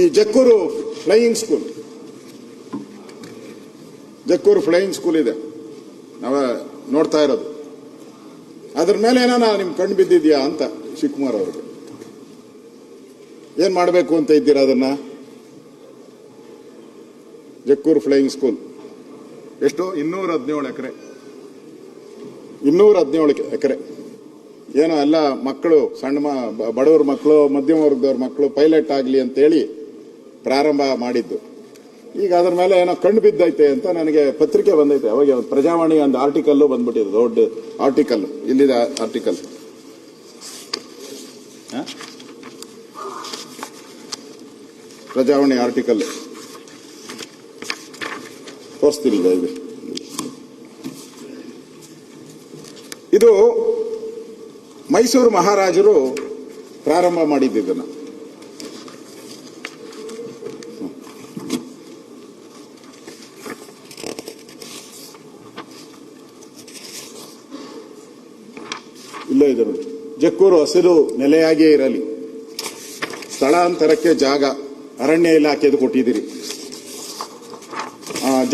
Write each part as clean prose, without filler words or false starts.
ಈ Jakkur flying school, Jakkur flying school ಇದೆ, ನಾವು ನೋಡ್ತಾ ಇರೋದು. ಅದ್ರ ಮೇಲೆ ಏನೋ ನಿಮ್ ಕಣ್ಣು ಬಿದ್ದಿದ್ಯಾ ಅಂತ ಶಿವಕುಮಾರ್ ಅವ್ರಿಗೆ ಏನ್ ಮಾಡಬೇಕು ಅಂತ ಇದ್ದೀರಾ ಅದನ್ನ? ಜಕ್ಕೂರು ಫ್ಲೈಯಿಂಗ್ ಸ್ಕೂಲ್ ಎಷ್ಟು? 217 ಎಕರೆ. 217 ಎಕರೆ ಏನೋ ಎಲ್ಲ ಮಕ್ಕಳು, ಸಣ್ಣ ಬಡವ್ರ ಮಕ್ಕಳು, ಮಧ್ಯಮ ವರ್ಗದವ್ರ ಮಕ್ಕಳು ಪೈಲಟ್ ಆಗಲಿ ಅಂತೇಳಿ ಪ್ರಾರಂಭ ಮಾಡಿದ್ದು. ಈಗ ಅದ್ರ ಮೇಲೆ ಏನೋ ಕಣ್ಣು ಬಿದ್ದೈತೆ ಅಂತ ನನಗೆ ಪತ್ರಿಕೆ ಬಂದೈತೆ. ಅವಾಗ ಪ್ರಜಾವಾಣಿ ಒಂದು ಆರ್ಟಿಕಲ್ಲು ಬಂದ್ಬಿಟ್ಟಿದೆ, ದೊಡ್ಡ ಆರ್ಟಿಕಲ್. ಇಲ್ಲಿದೆ ಆರ್ಟಿಕಲ್, ಪ್ರಜಾವಾಣಿ ಆರ್ಟಿಕಲ್ ತೋರಿಸ್ತೀನಿ. ಇದು ಮೈಸೂರು ಮಹಾರಾಜರು ಪ್ರಾರಂಭ ಮಾಡಿದ್ದನ್ನ. ಇಲ್ಲೇ ಇದೆ ನೋಡಿ. ಜಕ್ಕೂರು ಹಸಿರು ನೆಲೆಯಾಗಿಯೇ ಇರಲಿ, ಸ್ಥಳಾಂತರಕ್ಕೆ ಜಾಗ ಅರಣ್ಯ ಇಲಾಖೆದು ಕೊಟ್ಟಿದ್ದೀರಿ.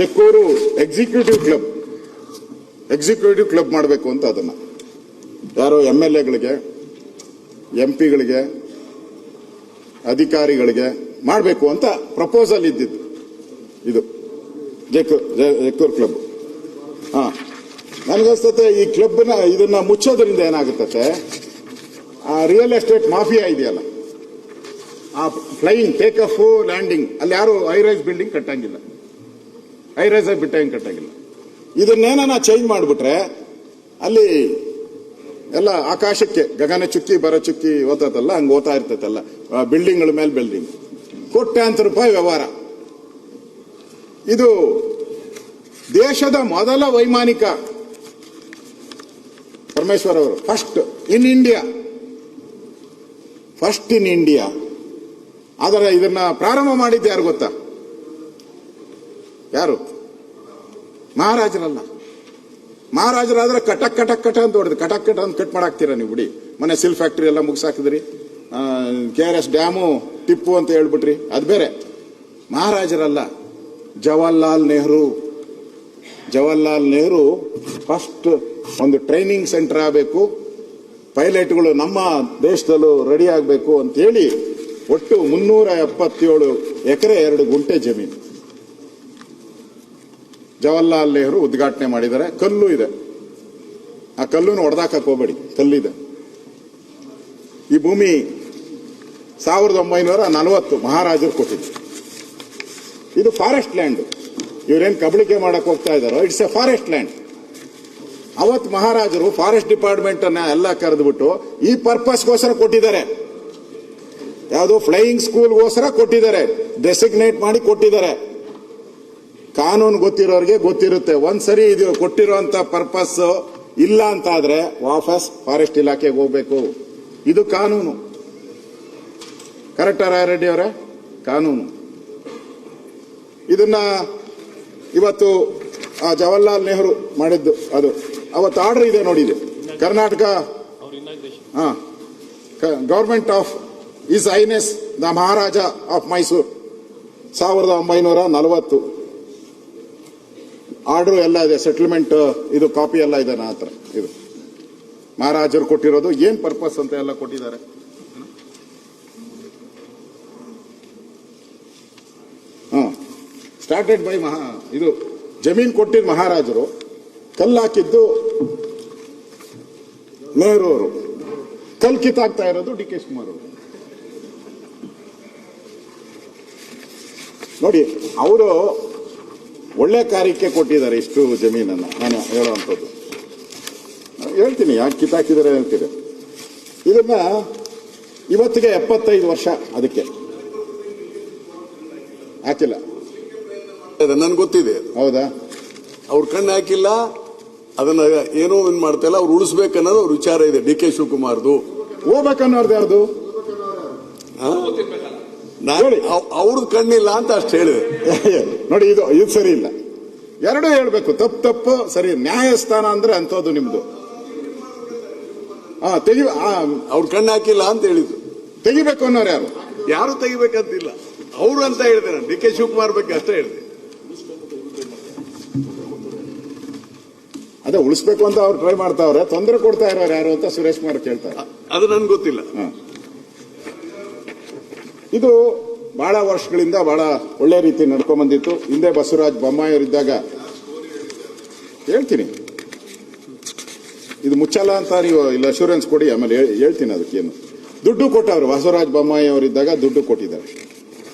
ಜಕ್ಕೂರು ಎಕ್ಸಿಕ್ಯೂಟಿವ್ ಕ್ಲಬ್ ಮಾಡಬೇಕು ಅಂತ ಅದನ್ನ ಯಾರೋ MLAಗಳಿಗೆ, MP ಗಳಿಗೆ, ಅಧಿಕಾರಿಗಳಿಗೆ ಮಾಡಬೇಕು ಅಂತ ಪ್ರಪೋಸಲ್ ಇದ್ದಿದ್ದು. ಇದು ಜಕ್ಕೂರು ಕ್ಲಬ್. ನನಗನ್ಸ್ತತೆ ಈ ಕ್ಲಬ್ನ ಇದನ್ನ ಮುಚ್ಚೋದ್ರಿಂದ ಏನಾಗುತ್ತೆ, ಆ ರಿಯಲ್ ಎಸ್ಟೇಟ್ ಮಾಫಿಯಾ ಇದೆಯಲ್ಲ, ಆ ಫ್ಲೈಯಿಂಗ್ ಟೇಕ್ ಆಫ್ ಲ್ಯಾಂಡಿಂಗ್ ಅಲ್ಲಿ ಯಾರು ಹೈರೈಸ್ ಬಿಲ್ಡಿಂಗ್ ಕಟ್ಟಂಗಿಲ್ಲ, ಹೈರೈಸ್ ಬಿಟ್ಟಂಗ್ ಕಟ್ಟಂಗಿಲ್ಲ. ಇದನ್ನೇನ ಚೇಂಜ್ ಮಾಡಿಬಿಟ್ರೆ ಅಲ್ಲಿ ಎಲ್ಲ ಆಕಾಶಕ್ಕೆ ಗಗನ ಚುಕ್ಕಿ ಬರ ಚುಕ್ಕಿ ಓದ್ತದಲ್ಲ, ಹಂಗೆ ಓದ್ತಾ ಇರ್ತೈತಲ್ಲ, ಬಿಲ್ಡಿಂಗ್ಗಳ ಮೇಲೆ ಬಿಲ್ಡಿಂಗ್, ಕೋಟ್ಯಾಂತರ ರೂಪಾಯಿ ವ್ಯವಹಾರ. ಇದು ದೇಶದ ಮೊದಲ ವೈಮಾನಿಕ ಪರಮೇಶ್ವರ್ ಅವರು, ಫಸ್ಟ್ ಇನ್ ಇಂಡಿಯಾ. ಆದರೆ ಇದನ್ನ ಪ್ರಾರಂಭ ಮಾಡಿದ್ದು ಯಾರು ಗೊತ್ತಾ? ಯಾರು? ಮಹಾರಾಜರಲ್ಲ. ಮಹಾರಾಜರಾದ್ರೆ ಕಟಕ್ ಅಂತ ಹೊಡೆದು ಕಟಕ್ ಅಂತ ಕಟ್ ಮಾಡಾಕ್ತೀರಾ ನೀವು. ಬಿಡಿ, ಮನೆ ಸಿಲ್ ಫ್ಯಾಕ್ಟ್ರಿ ಎಲ್ಲ ಮುಗಿಸಾಕಿದ್ರಿ, KRS ಡ್ಯಾಮು ಟಿಪ್ಪು ಅಂತ ಹೇಳ್ಬಿಟ್ರಿ, ಅದು ಬೇರೆ. ಮಹಾರಾಜರಲ್ಲ, ಜವಾಹರ್ಲಾಲ್ ನೆಹರು ಫಸ್ಟ್ ಒಂದು ಟ್ರೈನಿಂಗ್ ಸೆಂಟರ್ ಆಗಬೇಕು, ಪೈಲಟ್ಗಳು ನಮ್ಮ ದೇಶದಲ್ಲೂ ರೆಡಿ ಆಗಬೇಕು ಅಂತೇಳಿ ಒಟ್ಟು 377 ಎಕರೆ 2 ಗುಂಟೆ ಜಮೀನು ಜವಾಹರ್ಲಾಲ್ ನೆಹರು ಉದ್ಘಾಟನೆ ಮಾಡಿದ್ದಾರೆ. ಕಲ್ಲು ಇದೆ, ಆ ಕಲ್ಲನ್ನು ಹೊಡೆದಾಕಕ್ಕೆ ಹೋಗಬೇಡಿ, ಕಲ್ಲಿದೆ. ಈ ಭೂಮಿ 1940 ಮಹಾರಾಜರು ಕೊಟ್ಟಿದ್ರು. ಇದು ಫಾರೆಸ್ಟ್ ಲ್ಯಾಂಡ್. ಇವರೇನು ಕಬಳಿಕೆ ಮಾಡಕ್ ಹೋಗ್ತಾ ಇದಾರೋ, ಇಟ್ಸ್ ಎ ಫಾರೆಸ್ಟ್ ಲ್ಯಾಂಡ್. ಅವತ್ತು ಮಹಾರಾಜರು ಫಾರೆಸ್ಟ್ ಡಿಪಾರ್ಟ್ಮೆಂಟ್ ಅನ್ನ ಎಲ್ಲ ಕರೆದ್ಬಿಟ್ಟು ಈ ಪರ್ಪಸ್ಗೋಸ್ಕರ ಕೊಟ್ಟಿದ್ದಾರೆ. ಯಾವುದು? ಫ್ಲೈಯಿಂಗ್ ಸ್ಕೂಲ್ಗೋಸ್ಕರ ಕೊಟ್ಟಿದ್ದಾರೆ, ಡೆಸಿಗ್ನೇಟ್ ಮಾಡಿ ಕೊಟ್ಟಿದ್ದಾರೆ. ಕಾನೂನು ಗೊತ್ತಿರೋರಿಗೆ ಗೊತ್ತಿರುತ್ತೆ. ಒಂದ್ಸರಿ ಇದು ಕೊಟ್ಟಿರುವಂತ ಪರ್ಪಸ್ ಇಲ್ಲ ಅಂತ ಆದ್ರೆ ವಾಪಸ್ ಫಾರೆಸ್ಟ್ ಇಲಾಖೆಗೆ ಹೋಗ್ಬೇಕು. ಇದು ಕಾನೂನು. ಕರೆಕ್ಟಾ ರಾಯರೆಡ್ಡಿ ಅವರೇ? ಕಾನೂನು. ಇದನ್ನ ಇವತ್ತು ಜವಾಹರ್ಲಾಲ್ ನೆಹರು ಮಾಡಿದ್ದು, ಅದು ಅವತ್ತು ಆರ್ಡರ್ ಇದೆ ನೋಡಿ. ಇದೆ Karnataka government of is highness the Maharaja of Mysuru 1940 order ಎಲ್ಲ ಇದೆ, ಸೆಟಲ್ಮೆಂಟ್ ಇದು ಕಾಪಿ ಎಲ್ಲ ಇದೆ ನನ್ನ ಹತ್ರ. ಇದು ಮಹಾರಾಜರು ಕೊಟ್ಟಿರೋದು, ಏನ್ ಪರ್ಪಸ್ ಅಂತ ಎಲ್ಲ ಕೊಟ್ಟಿದ್ದಾರೆ. ಸ್ಟಾರ್ಟೆಡ್ ಬೈ ಇದು ಜಮೀನ್ ಕೊಟ್ಟಿದ್ದು ಮಹಾರಾಜರು, ಕಲ್ಲು ಹಾಕಿದ್ದು ನೆಹರು ಅವರು, ಕಲ್ ಕಿತ್ತಾಕ್ತಾ ಇರೋದು DK ಶಿವಕುಮಾರ್ ಅವರು. ನೋಡಿ, ಅವರು ಒಳ್ಳೆ ಕಾರ್ಯಕ್ಕೆ ಕೊಟ್ಟಿದ್ದಾರೆ ಇಷ್ಟು ಜಮೀನನ್ನು. ನಾನು ಹೇಳುವಂಥದ್ದು ಹೇಳ್ತೀನಿ, ಯಾಕೆ ಕಿತ್ತಾಕಿದ್ದಾರೆ ಹೇಳ್ತೀರಿ. ಇದನ್ನ ಇವತ್ತಿಗೆ 75 ವರ್ಷ ಅದಕ್ಕೆ ಹಾಕಿಲ್ಲ. ನನ್ಗೆ ಗೊತ್ತಿದೆ. ಹೌದಾ? ಅವ್ರ ಕಣ್ಣು ಹಾಕಿಲ್ಲ, ಅದನ್ನ ಏನೋ ಏನ್ ಮಾಡ್ತಾ ಇಲ್ಲ. ಅವ್ರು ಉಳಿಸ್ಬೇಕನ್ನೋದು ಅವ್ರ ವಿಚಾರ ಇದೆ. DK ಶಿವಕುಮಾರ್ದು ಹೋಗ್ಬೇಕನ್ನೋರ್ದು ಯಾರ್ದು? ಅವ್ರದ್ದು ಕಣ್ಣಿಲ್ಲ ಅಂತ ಅಷ್ಟು ಹೇಳಿದೆ. ನೋಡಿ, ಇದು ಸರಿ ಇಲ್ಲ. ಎರಡೂ ಹೇಳ್ಬೇಕು, ತಪ್ಪು ಸರಿ. ನ್ಯಾಯಸ್ಥಾನ ಅಂದ್ರೆ ಅಂತದ್ದು ನಿಮ್ದು. ಅವ್ರ ಕಣ್ಣು ಹಾಕಿಲ್ಲ ಅಂತ ಹೇಳಿದ್ರು. ತೆಗಿಬೇಕು ಅನ್ನೋರು ಯಾರು? ಯಾರು ತೆಗಿಬೇಕಂತಿಲ್ಲ. ಅವರು ಅಂತ ಹೇಳಿದೆ ನಾನು, ಡಿ ಕೆ ಶಿವಕುಮಾರ್ ಬಗ್ಗೆ ಅಷ್ಟೇ ಹೇಳಿದೆ. ಅದೇ ಉಳಿಸ್ಬೇಕು ಅಂತ ಅವ್ರು ಟ್ರೈ ಮಾಡ್ತಾವ್ರೆ, ತೊಂದರೆ ಕೊಡ್ತಾ ಇರೋರು ಯಾರು ಅಂತ ಸುರೇಶ್ ಕುಮಾರ್ ಕೇಳ್ತಾರೆ. ಅದು ನನ್ಗೆ ಗೊತ್ತಿಲ್ಲ. ಇದು ಬಹಳ ವರ್ಷಗಳಿಂದ ಬಹಳ ಒಳ್ಳೆ ರೀತಿ ನಡ್ಕೊಂಡ್ ಬಂದಿತ್ತು. ಹಿಂದೆ ಬಸವರಾಜ ಬೊಮ್ಮಾಯಿ ಅವರಿದ್ದಾಗ ಹೇಳ್ತೀನಿ, ಇದು ಮುಚ್ಚಲ್ಲ ಅಂತ ನೀವು ಇಲ್ಲ ಅಶ್ಯೂರೆನ್ಸ್ ಕೊಡಿ, ಆಮೇಲೆ ಹೇಳ್ತೀನಿ ಅದಕ್ಕೇನು. ದುಡ್ಡು ಕೊಟ್ಟವರು ಬಸವರಾಜ ಬೊಮ್ಮಾಯಿ ಅವರಿದ್ದಾಗ ದುಡ್ಡು ಕೊಟ್ಟಿದ್ದಾರೆ.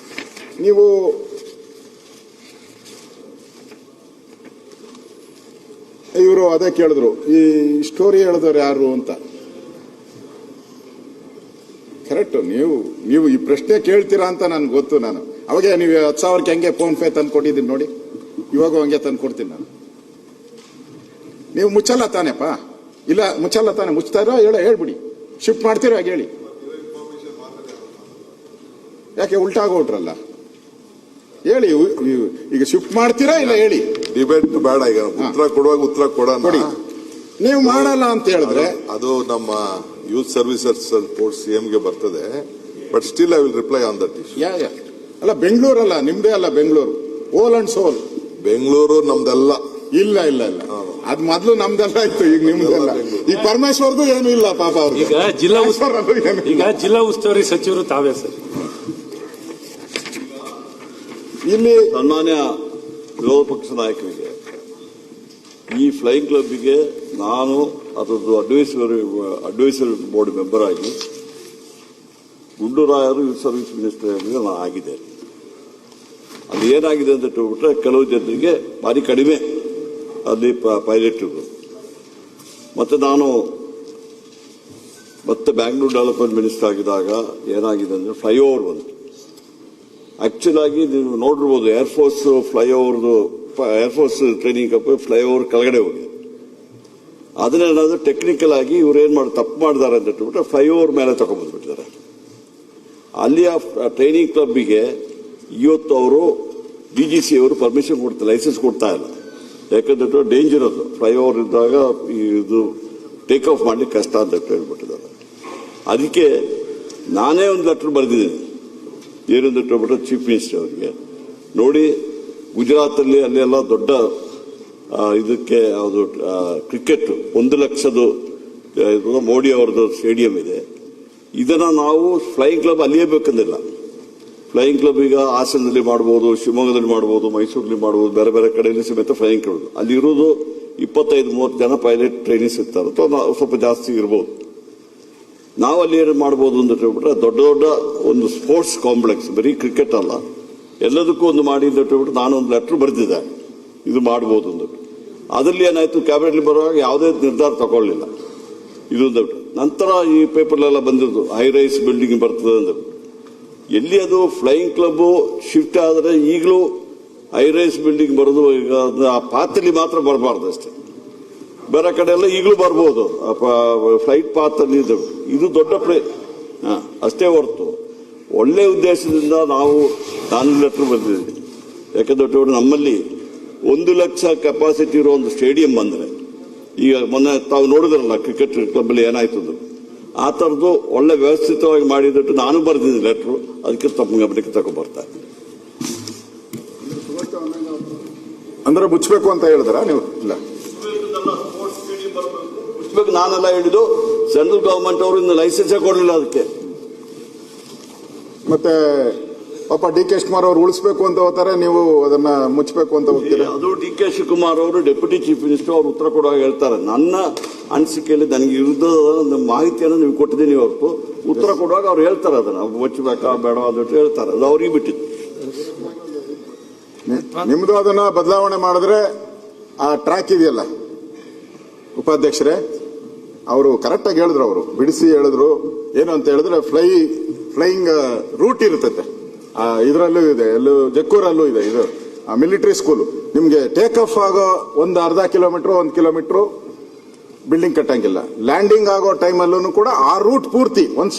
ನೀವು ಇವರು ಅದೇ ಕೇಳಿದ್ರು, ಈ ಸ್ಟೋರಿ ಹೇಳಿದವ್ರು ಯಾರು ಅಂತ. ಕರೆಕ್ಟ್, ನೀವು ಈ ಪ್ರಶ್ನೆ ಕೇಳ್ತೀರಾ ಅಂತ ನನ್ಗೆ ಗೊತ್ತು. ನಾನು ಅವಾಗ ನೀವು 10,000ಕ್ಕೆ ಹಂಗೆ ಫೋನ್ ಪೇ ತಂದು ಕೊಟ್ಟಿದ್ದೀನಿ ನೋಡಿ, ಇವಾಗ ಹಂಗೆ ತಂದು ಕೊಡ್ತೀನಿ ನಾನು. ನೀವು ಮುಚ್ಚಲ್ಲ ತಾನೇಪ್ಪ? ಇಲ್ಲ ಮುಚ್ಚಲ್ಲ ತಾನೆ, ಮುಚ್ತಾ ಇರೋ ಹೇಳ್ಬಿಡಿ. ಶಿಫ್ಟ್ ಮಾಡ್ತೀರೋ ಹಾಗೆ ಹೇಳಿ. ಯಾಕೆ ಉಲ್ಟಾಗೋಟ್ರಲ್ಲ ಹೇಳಿ. ಈಗ ಶಿಫ್ಟ್ ಮಾಡ್ತೀರಾ ಇಲ್ಲ ಹೇಳಿ. ಡಿಬೇಟ್ ಬೇಡ, ಈಗ ಉತ್ತರ ಕೊಡುವಾಗ ಉತ್ತರ ಕೊಡಿ. ನೀವು ಮಾಡಲ್ಲ ಅಂತ ಹೇಳಿದ್ರೆ ಅದು ನಮ್ಮ ಯೂತ್ ಸರ್ವಿಸಸ್ ರಿಪೋರ್ಟ್ ಸಿಎಂಗೆ ಬರ್ತದೆ. But still I will reply on that issue. ಅಲ್ಲ ಬೆಂಗಳೂರಲ್ಲ, ನಿಮ್ದೇ ಅಲ್ಲ ಬೆಂಗಳೂರು, ಓಲ್ ಅಂಡ್ ಸೋಲ್. ಬೆಂಗಳೂರು ನಮ್ದಲ್ಲ. ಇಲ್ಲ ಅದ್ ಮೊದ್ಲು ನಮ್ದೆಲ್ಲ ಇತ್ತು, ಈಗ ನಿಮ್ದೆಲ್ಲ. ಈ ಪರಮೇಶ್ವರ್ದು ಏನು ಇಲ್ಲ ಪಾಪ ಅವ್ರು. ಈಗ ಜಿಲ್ಲಾ ಉಸ್ತುವಾರಿ ಸಚಿವರು ತಾವೇ ಸರ್. ಇಲ್ಲಿ ಸನ್ಮಾನ್ಯ ವಿರೋಧ ಪಕ್ಷ ನಾಯಕರಿಗೆ ಈ ಫ್ಲೈಯಿಂಗ್ ಕ್ಲಬ್ಗೆ ನಾನು ಅದರದ್ದು ಅಡ್ವೈಸರಿ ಬೋರ್ಡ್ ಮೆಂಬರ್ ಆಗಿ ಗುಂಡೂರಾಯರು ಯೂತ್ ಸರ್ವಿಸ್ ಮಿನಿಸ್ಟರ್ ನಾನು ಆಗಿದೆ. ಅಲ್ಲಿ ಏನಾಗಿದೆ ಅಂತ ಹೇಳ್ಬಿಟ್ರೆ ಕೆಲವು ಜನರಿಗೆ ಭಾರಿ ಕಡಿಮೆ ಅಲ್ಲಿ ಪೈಲಟ್ಗಳು. ಮತ್ತೆ ನಾನು ಮತ್ತೆ ಬ್ಯಾಂಗ್ಳೂರ್ ಡೆವಲಪ್ಮೆಂಟ್ ಮಿನಿಸ್ಟರ್ ಆಗಿದಾಗ ಏನಾಗಿದೆ ಅಂದ್ರೆ ಫ್ಲೈಓವರ್ ಬಂತು. ಆಕ್ಚುಲ್ ಆಗಿ ನೀವು ನೋಡಿರ್ಬೋದು, ಏರ್ಫೋರ್ಸ್ ಫ್ಲೈಓವರ್ದು ಏರ್ಫೋರ್ಸ್ ಟ್ರೈನಿಂಗ್ ಕಪ್ ಫ್ಲೈಓವರ್ ಕೆಳಗಡೆ ಹೋಗಿದೆ. ಅದನ್ನೇನಾದ್ರೂ ಟೆಕ್ನಿಕಲ್ ಆಗಿ ಇವ್ರು ಏನ್ ಮಾಡಿ ತಪ್ಪು ಮಾಡಿದ್ದಾರೆ ಅಂತ ಹೇಳ್ಬಿಟ್ರೆ ಫ್ಲೈಓವರ್ ಮೇಲೆ ತಗೊಂಡ್ಬಂದ್ಬಿಟ್ಟಿದ್ದಾರೆ. ಅಲ್ಲಿಯ ಟ್ರೈನಿಂಗ್ ಕ್ಲಬ್ಗೆ ಇವತ್ತು ಅವರು DGC ಅವರು ಪರ್ಮಿಷನ್ ಕೊಡ್ತಾ, ಲೈಸೆನ್ಸ್ ಕೊಡ್ತಾ ಇಲ್ಲ. ಯಾಕಂದ್ರೆ ಡೇಂಜರ್ ಅದು, ಫ್ಲೈಓವರ್ ಇದ್ದಾಗ ಇದು ಟೇಕ್ ಆಫ್ ಮಾಡ್ಲಿಕ್ಕೆ ಕಷ್ಟ ಅಂತ ಹೇಳ್ಬಿಟ್ಟಿದ್ದಾರೆ. ಅದಕ್ಕೆ ನಾನೇ ಒಂದು ಲೆಟರ್ ಬರೆದಿದ್ದೀನಿ, ಏನಂತ ಹೇಳ್ಬಿಟ್ರೆ ಚೀಫ್ ಮಿನಿಸ್ಟರ್ ಅವರಿಗೆ, ನೋಡಿ ಗುಜರಾತ್ ಅಲ್ಲಿ ಅಲ್ಲೆಲ್ಲ ದೊಡ್ಡ ಇದಕ್ಕೆ ಯಾವುದು ಕ್ರಿಕೆಟ್ 1 ಲಕ್ಷದ ಮೋಡಿ ಅವರದ್ದು ಸ್ಟೇಡಿಯಂ ಇದೆ. ಇದನ್ನ ನಾವು ಫ್ಲೈಯಿಂಗ್ ಕ್ಲಬ್ ಅಲ್ಲಿಯೇ ಬೇಕಂದಿಲ್ಲ. ಫ್ಲೈಯಿಂಗ್ ಕ್ಲಬ್ ಈಗ ಹಾಸನದಲ್ಲಿ ಮಾಡಬಹುದು, ಶಿವಮೊಗ್ಗದಲ್ಲಿ ಮಾಡಬಹುದು, ಮೈಸೂರಲ್ಲಿ ಮಾಡಬಹುದು, ಬೇರೆ ಬೇರೆ ಕಡೆಯಲ್ಲಿ ಸಮೇತ ಫ್ಲೈಯಿಂಗ್ ಕ್ಲಬ್. ಅಲ್ಲಿ ಇರೋದು 25-30 ಜನ ಪೈಲಟ್ ಟ್ರೈನಿಂಗ್ಸ್ ಇರ್ತಾರೆ, ಅಥವಾ ಸ್ವಲ್ಪ ಜಾಸ್ತಿ ಇರಬಹುದು. ನಾವು ಅಲ್ಲಿ ಏನು ಮಾಡಬಹುದು ಅಂತ ಹೇಳ್ಬಿಟ್ರೆ ದೊಡ್ಡ ದೊಡ್ಡ ಒಂದು ಸ್ಪೋರ್ಟ್ಸ್ ಕಾಂಪ್ಲೆಕ್ಸ್, ಬರೀ ಕ್ರಿಕೆಟ್ ಅಲ್ಲ, ಎಲ್ಲದಕ್ಕೂ ಒಂದು ಮಾಡಿ ಅಂತ ಹೇಳ್ಬಿಟ್ಟು ನಾನು ಒಂದು ಲೆಟರ್ ಬರೆದಿದ್ದೆ, ಇದು ಮಾಡಬಹುದು ಅಂದ್ಬಿಟ್ಟು. ಅದರಲ್ಲಿ ಏನಾಯ್ತು, ಕ್ಯಾಬಿನೆಟ್ ಬರುವಾಗ ಯಾವುದೇ ನಿರ್ಧಾರ ತಗೊಳ್ಳಿಲ್ಲ. ಇದೊಂದು ನಂತರ ಈ ಪೇಪರ್ಲೆಲ್ಲ ಬಂದಿದ್ದು ಹೈ ರೈಸ್ ಬಿಲ್ಡಿಂಗ್ ಬರ್ತದೆ ಅಂದ್ಬಿಟ್ಟು. ಎಲ್ಲಿ ಅದು ಫ್ಲೈಯಿಂಗ್ ಕ್ಲಬ್ ಶಿಫ್ಟ್ ಆದರೆ ಈಗಲೂ ಹೈ ರೈಸ್ ಬಿಲ್ಡಿಂಗ್ ಬರೋದು, ಈಗ ಆ ಪಾತಲ್ಲಿ ಮಾತ್ರ ಬರಬಾರ್ದು ಅಷ್ಟೇ, ಬೇರೆ ಕಡೆ ಎಲ್ಲ ಈಗಲೂ ಬರ್ಬೋದು. ಫ್ಲೈಟ್ ಪಾತ್ ಅಲ್ಲಿ ಇದು ದೊಡ್ಡ ಅಷ್ಟೇ ಹೊರತು ಒಳ್ಳೆ ಉದ್ದೇಶದಿಂದ ನಾನು ಲೆಟರ್ ಬಂದಿದ್ದೀನಿ. ಯಾಕಂದ್ರೆ ನಮ್ಮಲ್ಲಿ 1 ಲಕ್ಷ ಕೆಪಾಸಿಟಿ ಇರೋ ಒಂದು ಸ್ಟೇಡಿಯಂ ಬಂದ್ರೆ, ಈಗ ಮೊನ್ನೆ ತಾವು ನೋಡಿದ್ರಲ್ಲ ಕ್ರಿಕೆಟ್ ಕ್ಲಬ್ ಅಲ್ಲಿ ಏನಾಯ್ತದ್ದು, ಆ ತರದ್ದು ಒಳ್ಳೆ ವ್ಯವಸ್ಥಿತವಾಗಿ ಮಾಡಿದಟ್ಟು ನಾನು ಬರೆದಿದ್ದೀನಿ ಲೆಟ್ರು. ಅದಕ್ಕೆ ತಮ್ಮ ಗಮನಕ್ಕೆ ತಗೊಂಡ್ಬರ್ತಾ ಅಂದ್ರೆ ಮುಚ್ಚಬೇಕು ಅಂತ ಹೇಳಿದ್ರ ನೀವು? ಇಲ್ಲ, ನಾನೆಲ್ಲ ಹೇಳಿದ್ದು ಸೆಂಟ್ರಲ್ ಗವರ್ಮೆಂಟ್ ಅವರು ಇನ್ನು ಲೈಸೆನ್ಸೇ ಕೊಡಲಿಲ್ಲ ಅದಕ್ಕೆ. ಮತ್ತೆ ಪಾಪ DK ಶಿವಕುಮಾರ್ ಅವರು ಉಳಿಸ್ಬೇಕು ಅಂತ ಹೋಗ್ತಾರೆ, ನೀವು ಅದನ್ನ ಮುಚ್ಚಬೇಕು ಅಂತ ಹೋಗ್ತೀರಾ? ಅದು DK ಶಿವಕುಮಾರ್ ಅವರು ಡೆಪ್ಯೂಟಿ ಚೀಫ್ ಮಿನಿಸ್ಟರ್ ಅವರು ಉತ್ತರ ಕೊಡುವಾಗ ಹೇಳ್ತಾರೆ, ನನ್ನ ಅನಿಸಿಕೆಯಲ್ಲಿ ನನಗೆ ಇರುವುದ ಮಾಹಿತಿಯನ್ನು ನೀವು ಕೊಟ್ಟಿದ್ದೀನಿ ಹೊರತು ಉತ್ತರ ಕೊಡುವಾಗ ಅವ್ರು ಹೇಳ್ತಾರೆ ಅದನ್ನ ಮುಚ್ಚಬೇಕಾ ಬೇಡ ಅಂತ ಹೇಳ್ತಾರೆ. ಅದು ಅವ್ರಿಗೆ ಬಿಟ್ಟಿತ್ತು. ನಿಮ್ದು ಅದನ್ನ ಬದಲಾವಣೆ ಮಾಡಿದ್ರೆ ಆ ಟ್ರ್ಯಾಕ್ ಇದೆಯಲ್ಲ ಉಪಾಧ್ಯಕ್ಷರೇ, ಅವರು ಕರೆಕ್ಟ್ ಆಗಿ ಹೇಳಿದ್ರು, ಅವರು ಬಿಡಿಸಿ ಹೇಳಿದ್ರು. ಏನು ಅಂತ ಹೇಳಿದ್ರೆ ಫ್ಲೈಯಿಂಗ್ ರೂಟ್ ಇರ್ತದೆ, ಇದರಲ್ಲೂ ಇದೆ, ಎಲ್ಲೂ ಜಕ್ಕೂರಲ್ಲೂ ಇದೆ. ಇದು ಮಿಲಿಟರಿ ಸ್ಕೂಲ್, ನಿಮ್ಗೆ ಟೇಕ್ ಆಫ್ ಆಗೋ ಒಂದು ಅರ್ಧ ಕಿಲೋಮೀಟರ್ 1 ಕಿಲೋಮೀಟರ್ ಬಿಲ್ಡಿಂಗ್ ಕಟ್ಟಂಗಿಲ್ಲ. ಲ್ಯಾಂಡಿಂಗ್ ಆಗೋ ಟೈಮಲ್ಲೂ ಕೂಡ ಆ ರೂಟ್ ಪೂರ್ತಿ ಒಂದು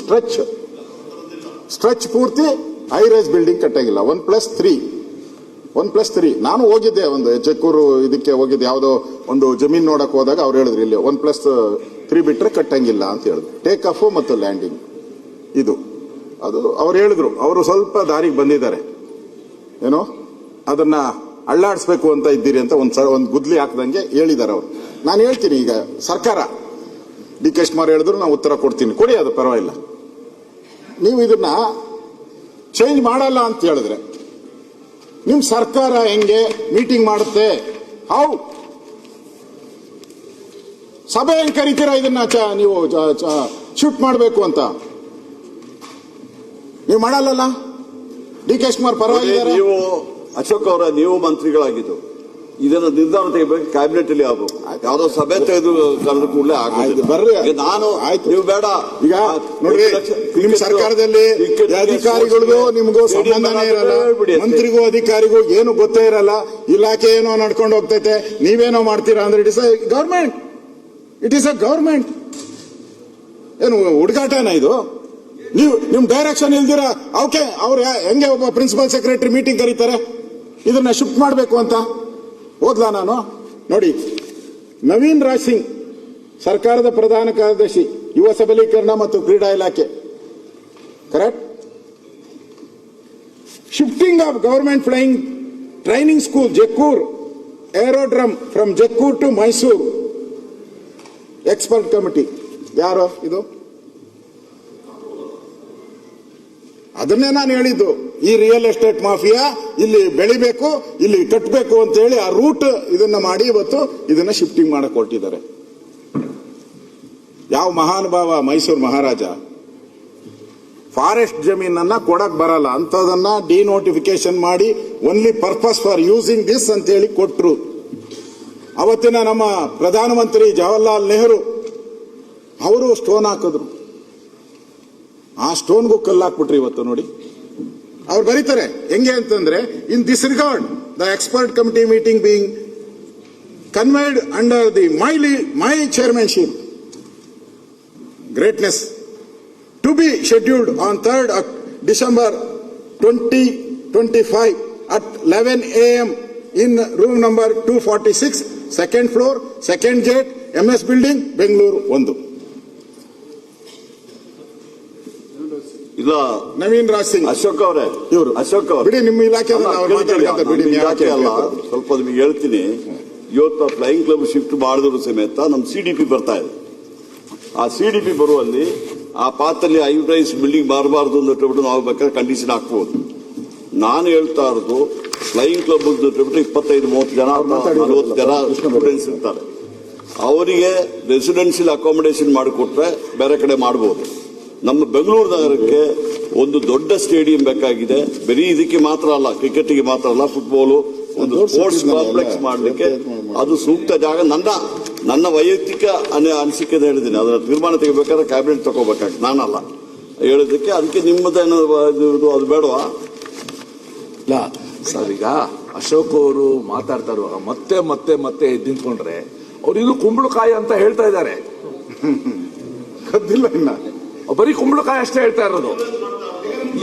ಸ್ಟ್ರೆಚ್ ಪೂರ್ತಿ ಹೈ ರೈಸ್ ಬಿಲ್ಡಿಂಗ್ ಕಟ್ಟಂಗಿಲ್ಲ. 1+3 ನಾನು ಹೋಗಿದ್ದೆ, ಒಂದು ಜಕ್ಕೂರು ಇದಕ್ಕೆ ಹೋಗಿದ್ದೆ, ಯಾವುದೋ ಒಂದು ಜಮೀನ್ ನೋಡಕ್ ಹೋದಾಗ ಅವ್ರು ಹೇಳಿದ್ರು ಇಲ್ಲಿ 1+3 ಬಿಟ್ರೆ ಕಟ್ಟಂಗಿಲ್ಲ ಅಂತ ಹೇಳಿದ್ರು. ಟೇಕ್ ಆಫ್ ಮತ್ತು ಲ್ಯಾಂಡಿಂಗ್ ಇದು ಅದು ಅವ್ರು ಹೇಳಿದ್ರು. ಅವರು ಸ್ವಲ್ಪ ದಾರಿಗೆ ಬಂದಿದ್ದಾರೆ. ಏನೋ ಅದನ್ನ ಅಳ್ಳಾಡಿಸ್ಬೇಕು ಅಂತ ಇದ್ದೀರಿ ಅಂತ ಒಂದು ಗುದ್ಲಿ ಹಾಕ್ದಂಗೆ ಹೇಳಿದ್ದಾರೆ ಅವರು. ನಾನು ಹೇಳ್ತೀನಿ, ಈಗ ಸರ್ಕಾರ ಡಿ ಕೆ ಶಿವಕುಮಾರ್ ಹೇಳಿದ್ರು ನಾವು ಉತ್ತರ ಕೊಡ್ತೀನಿ, ಕೊಡಿ, ಅದು ಪರವಾಗಿಲ್ಲ. ನೀವು ಇದನ್ನ ಚೇಂಜ್ ಮಾಡಲ್ಲ ಅಂತ ಹೇಳಿದ್ರೆ ನಿಮ್ ಸರ್ಕಾರ ಹೆಂಗೆ ಮೀಟಿಂಗ್ ಮಾಡುತ್ತೆ? ಹೌ ಸಭೆ ಹೆಂಗ್ ಕರಿತೀರಾ ಇದನ್ನ ನೀವು ಶಿಫ್ಟ್ ಮಾಡಬೇಕು ಅಂತ? ನೀವು ಮಾಡಲ್ಲ. ಡಿ ಕೆ ಶಿವಕುಮಾರ್ ಪರವಾಗಿದ್ದಾರೆ. ನೀವು ಅಶೋಕ್ ಅವರ ನೀವು ಮಂತ್ರಿಗಳಾಗಿದ್ದು ಇದನ್ನ ನಿರ್ಧಾರ ತೆಗಿಬೇಕು, ಕ್ಯಾಬಿನೆಟ್ ಅಲ್ಲಿ ಆಗಬೇಕು. ಯಾವ್ದೋ ಸಭೆ ತೆಗೆದು ಕರೆದ ಕೂಡಲೇ ಆಯ್ತು, ಬರ್ರಿ. ನಾನು ಆಯ್ತು, ನೀವು ಬೇಡ. ಈಗ ನೋಡ್ರಿ, ನಿಮ್ ಸರ್ಕಾರದಲ್ಲಿ ಅಧಿಕಾರಿಗಳಿಗೂ ನಿಮಗೂ ಸಂಬಂಧನೇ ಇರಲ್ಲ, ಮಂತ್ರಿಗೂ ಅಧಿಕಾರಿಗೂ ಏನು ಗೊತ್ತೇ ಇರಲ್ಲ, ಇಲಾಖೆ ಏನೋ ನಡ್ಕೊಂಡು ಹೋಗ್ತೈತೆ, ನೀವೇನೋ ಮಾಡ್ತೀರಾ ಅಂದ್ರೆ it is A government. It is A government. ಏನು ಹುಡುಗಾಟನ ಇದು? ನೀವು ನಿಮ್ ಡೈರೆಕ್ಷನ್ ಇಲ್ದಿರ ಅವಕ್ಕೆ ಅವ್ರು ಹೆಂಗೆ ಒಬ್ಬ ಪ್ರಿನ್ಸಿಪಲ್ ಸೆಕ್ರೆಟರಿ ಮೀಟಿಂಗ್ ಕರೀತಾರೆ ಇದನ್ನ ಶಿಫ್ಟ್ ಮಾಡಬೇಕು ಅಂತ? ಓದ್ಲಾ ನಾನು? ನೋಡಿ, ನವೀನ್ ರಾಜ್ ಸಿಂಗ್ ಸರ್ಕಾರದ ಪ್ರಧಾನ ಕಾರ್ಯದರ್ಶಿ, ಯುವ ಸಬಲೀಕರಣ ಮತ್ತು ಕ್ರೀಡಾ ಇಲಾಖೆ, correct? Shifting of government flying training school Jakkur aerodrome from Jakkur to Mysuru, expert committee. ಯಾರು ಇದು? ಅದನ್ನೇ ನಾನು ಹೇಳಿದ್ದು, ಈ ರಿಯಲ್ ಎಸ್ಟೇಟ್ ಮಾಫಿಯಾ ಇಲ್ಲಿ ಬೆಳಿಬೇಕು, ಇಲ್ಲಿ ಕಟ್ಟಬೇಕು ಅಂತ ಹೇಳಿ ಆ ರೂಟ್ ಇದನ್ನ ಮಾಡಿ ಇವತ್ತು ಇದನ್ನ ಶಿಫ್ಟಿಂಗ್ ಮಾಡಕ್ ಹೊರಟಿದ್ದಾರೆ. ಯಾವ ಮಹಾನುಭಾವ ಮೈಸೂರು ಮಹಾರಾಜ ಫಾರೆಸ್ಟ್ ಜಮೀನನ್ನ ಕೊಡಕ್ ಬರಲ್ಲ ಅಂತದನ್ನ ಡಿನೋಟಿಫಿಕೇಶನ್ ಮಾಡಿ only purpose for using this ಅಂತ ಹೇಳಿ ಕೊಟ್ರು. ಅವತ್ತಿನ ನಮ್ಮ ಪ್ರಧಾನಮಂತ್ರಿ ಜವಾಹರ್ಲಾಲ್ ನೆಹರು ಅವರು ಸ್ಟೋನ್ ಹಾಕಿದ್ರು, ಆ ಸ್ಟೋನ್ಗೂ ಕಲ್ಲು ಹಾಕ್ಬಿಟ್ರಿ ಇವತ್ತು. ನೋಡಿ, ಅವ್ರು ಬರೀತಾರೆ ಹೆಂಗೆ ಅಂತಂದ್ರೆ, in this regard the expert committee meeting being convened under the my chairmanship greatness to be scheduled on 3rd December 2025 at 11 a.m. in room number 246, second floor, second gate, MS building, Bengaluru 1. ಇಲ್ಲ, ನವೀನ್ ರಾಜ್ ಸಿಂಗ್ ಅಶೋಕ್ ಅವರೇ, ಇವರು ಅಶೋಕ್ ಅವರು ಬಿಡಿ, ನಿಮ್ಮ ಇಲಾಖೆ ಇಲಾಖೆ ಅಲ್ಲ, ಸ್ವಲ್ಪ ನಿಮಗೆ ಹೇಳ್ತೀನಿ. ಇವತ್ತು ಫ್ಲೈಯಿಂಗ್ ಕ್ಲಬ್ ಶಿಫ್ಟ್ ಮಾಡಿದ್ರು ಸಮೇತ ನಮ್ಮ CDP ಬರ್ತಾ ಇದೆ. ಆ CDP ಬರುವಲ್ಲಿ ಆ ಪಾತ್ರಲ್ಲಿ ಐವರೈಸ್ ಬಿಲ್ಡಿಂಗ್ ಮಾಡಬಾರ್ದು ಅಂತ ನಾವು ಬೇಕಾದ್ರೆ ಕಂಡೀಷನ್ ಹಾಕ್ಬೋದು. ನಾನು ಹೇಳ್ತಾ ಇರೋದು ಫ್ಲೈಯಿಂಗ್ ಕ್ಲಬ್ 25-30 ಜನ 40 ಜನ ಸ್ಟೂಡೆಂಟ್ಸ್ ಇರ್ತಾರೆ, ಅವರಿಗೆ ರೆಸಿಡೆನ್ಷಿಯಲ್ ಅಕಾಮಿಡೇಷನ್ ಮಾಡಿಕೊಟ್ರೆ ಬೇರೆ ಕಡೆ ಮಾಡಬಹುದು. ನಮ್ಮ ಬೆಂಗಳೂರು ನಗರಕ್ಕೆ ಒಂದು ದೊಡ್ಡ ಸ್ಟೇಡಿಯಂ ಬೇಕಾಗಿದೆ. ಬರೀ ಇದಕ್ಕೆ ಮಾತ್ರ ಅಲ್ಲ, ಕ್ರಿಕೆಟ್ಗೆ ಮಾತ್ರ ಅಲ್ಲ, ಫುಟ್ಬಾಲ್ ಒಂದು ಸ್ಪೋರ್ಟ್ಸ್ ಕಾಂಪ್ಲೆಕ್ಸ್ ಮಾಡಲಿಕ್ಕೆ ಅದು ಸೂಕ್ತ ಜಾಗ. ನನ್ನ ವೈಯಕ್ತಿಕ ಅನಿಸಿಕೆ ಹೇಳಿದ್ದೀನಿ. ಅದರ ತೀರ್ಮಾನ ತೆಗಿಬೇಕಾದ್ರೆ ಕ್ಯಾಬಿನೆಟ್ ತಗೋಬೇಕಾಗ್ತದೆ, ನಾನಲ್ಲ ಹೇಳೋದಕ್ಕೆ. ಅದಕ್ಕೆ ನಿಮ್ಮದೇನು ಅದು ಬೇಡವಾ? ಇಲ್ಲ ಸರ್, ಈಗ ಅಶೋಕ್ ಅವರು ಮಾತಾಡ್ತಾ ಇರುವಾಗ ಮತ್ತೆ ಮತ್ತೆ ಮತ್ತೆ ಎದ್ದು ನಿಂತ್ಕೊಂಡ್ರೆ ಅವ್ರು ಇದು ಕುಂಬಳಕಾಯಿ ಅಂತ ಹೇಳ್ತಾ ಇದ್ದಾರೆ. ಕದ್ದಿಲ್ಲ ಇನ್ನ, ಬರೀ ಕುಂಬಳಕಾಯಿ ಅಷ್ಟೇ ಹೇಳ್ತಾ ಇರೋದು.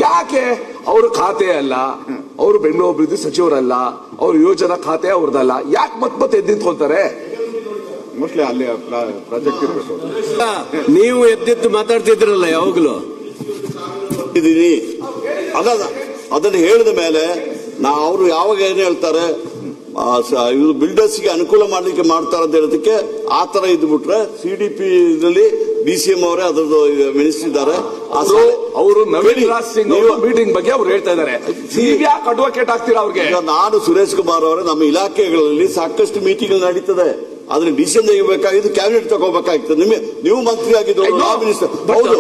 ಯಾಕೆ? ಅವ್ರ ಖಾತೆ ಅಲ್ಲ, ಅವರು ಬೆಂಗಳೂರು ಅಭಿವೃದ್ಧಿ ಸಚಿವರಲ್ಲ, ಅವ್ರ ಯೋಜನಾ ಖಾತೆ ಅವ್ರದಲ್ಲ, ಯಾಕೆ ಮತ್ತೆ ಎದ್ದು ನಿಂತ್ಕೊಳ್ತಾರೆ? ಮೋಸ್ಟ್ಲಿ ಅಲ್ಲಿ ಪ್ರಾಜೆಕ್ಟ್ ಇರಬೇಕು. ನೀವು ಎದ್ದೆದ್ದು ಮಾತಾಡ್ತಿದ್ರಲ್ಲ ಯಾವಾಗಲೂ. ಅದನ್ನು ಹೇಳಿದ ಮೇಲೆ ಅವರು ಯಾವಾಗ ಏನ್ ಹೇಳ್ತಾರೆ, ಇದು ಬಿಲ್ಡರ್ಸ್ಗೆ ಅನುಕೂಲ ಮಾಡ್ಲಿಕ್ಕೆ ಮಾಡ್ತಾರೆ ಅಂತ ಹೇಳೋದಕ್ಕೆ ಆ ತರ ಇದ್ಬಿಟ್ರೆ CDP ನಲ್ಲಿ DCM ಅವರೇ ಅದರದ್ದು ಮಿನಿಸ್ಟರ್ ಇದ್ದಾರೆ. ಅವರು ನವೀನ್ ರಾಜ್ ಸಿಂಗ್ ಮೀಟಿಂಗ್ ಬಗ್ಗೆ ಅವ್ರು ಹೇಳ್ತಾ ಇದ್ದಾರೆ. ಯಾಕೆ ಅಡ್ವೊಕೇಟ್ ಆಗ್ತೀರಾ ಅವ್ರಿಗೆ? ನಾನು ಸುರೇಶ್ ಕುಮಾರ್ ಅವರೇ, ನಮ್ಮ ಇಲಾಖೆಗಳಲ್ಲಿ ಸಾಕಷ್ಟು ಮೀಟಿಂಗ್ ನಡೀತದೆ. ಅದನ್ನ ಡಿಸಿಷನ್ ತೆಗಿಬೇಕಾಗಿದ್ದು ಕ್ಯಾಬಿನೆಟ್ ತಗೋಬೇಕಾಗಿತ್ತು. ನೀವು ಮಂತ್ರಿ ಆಗಿದ್ದು, ಮಿನಿಸ್ಟರ್. ಹೌದು,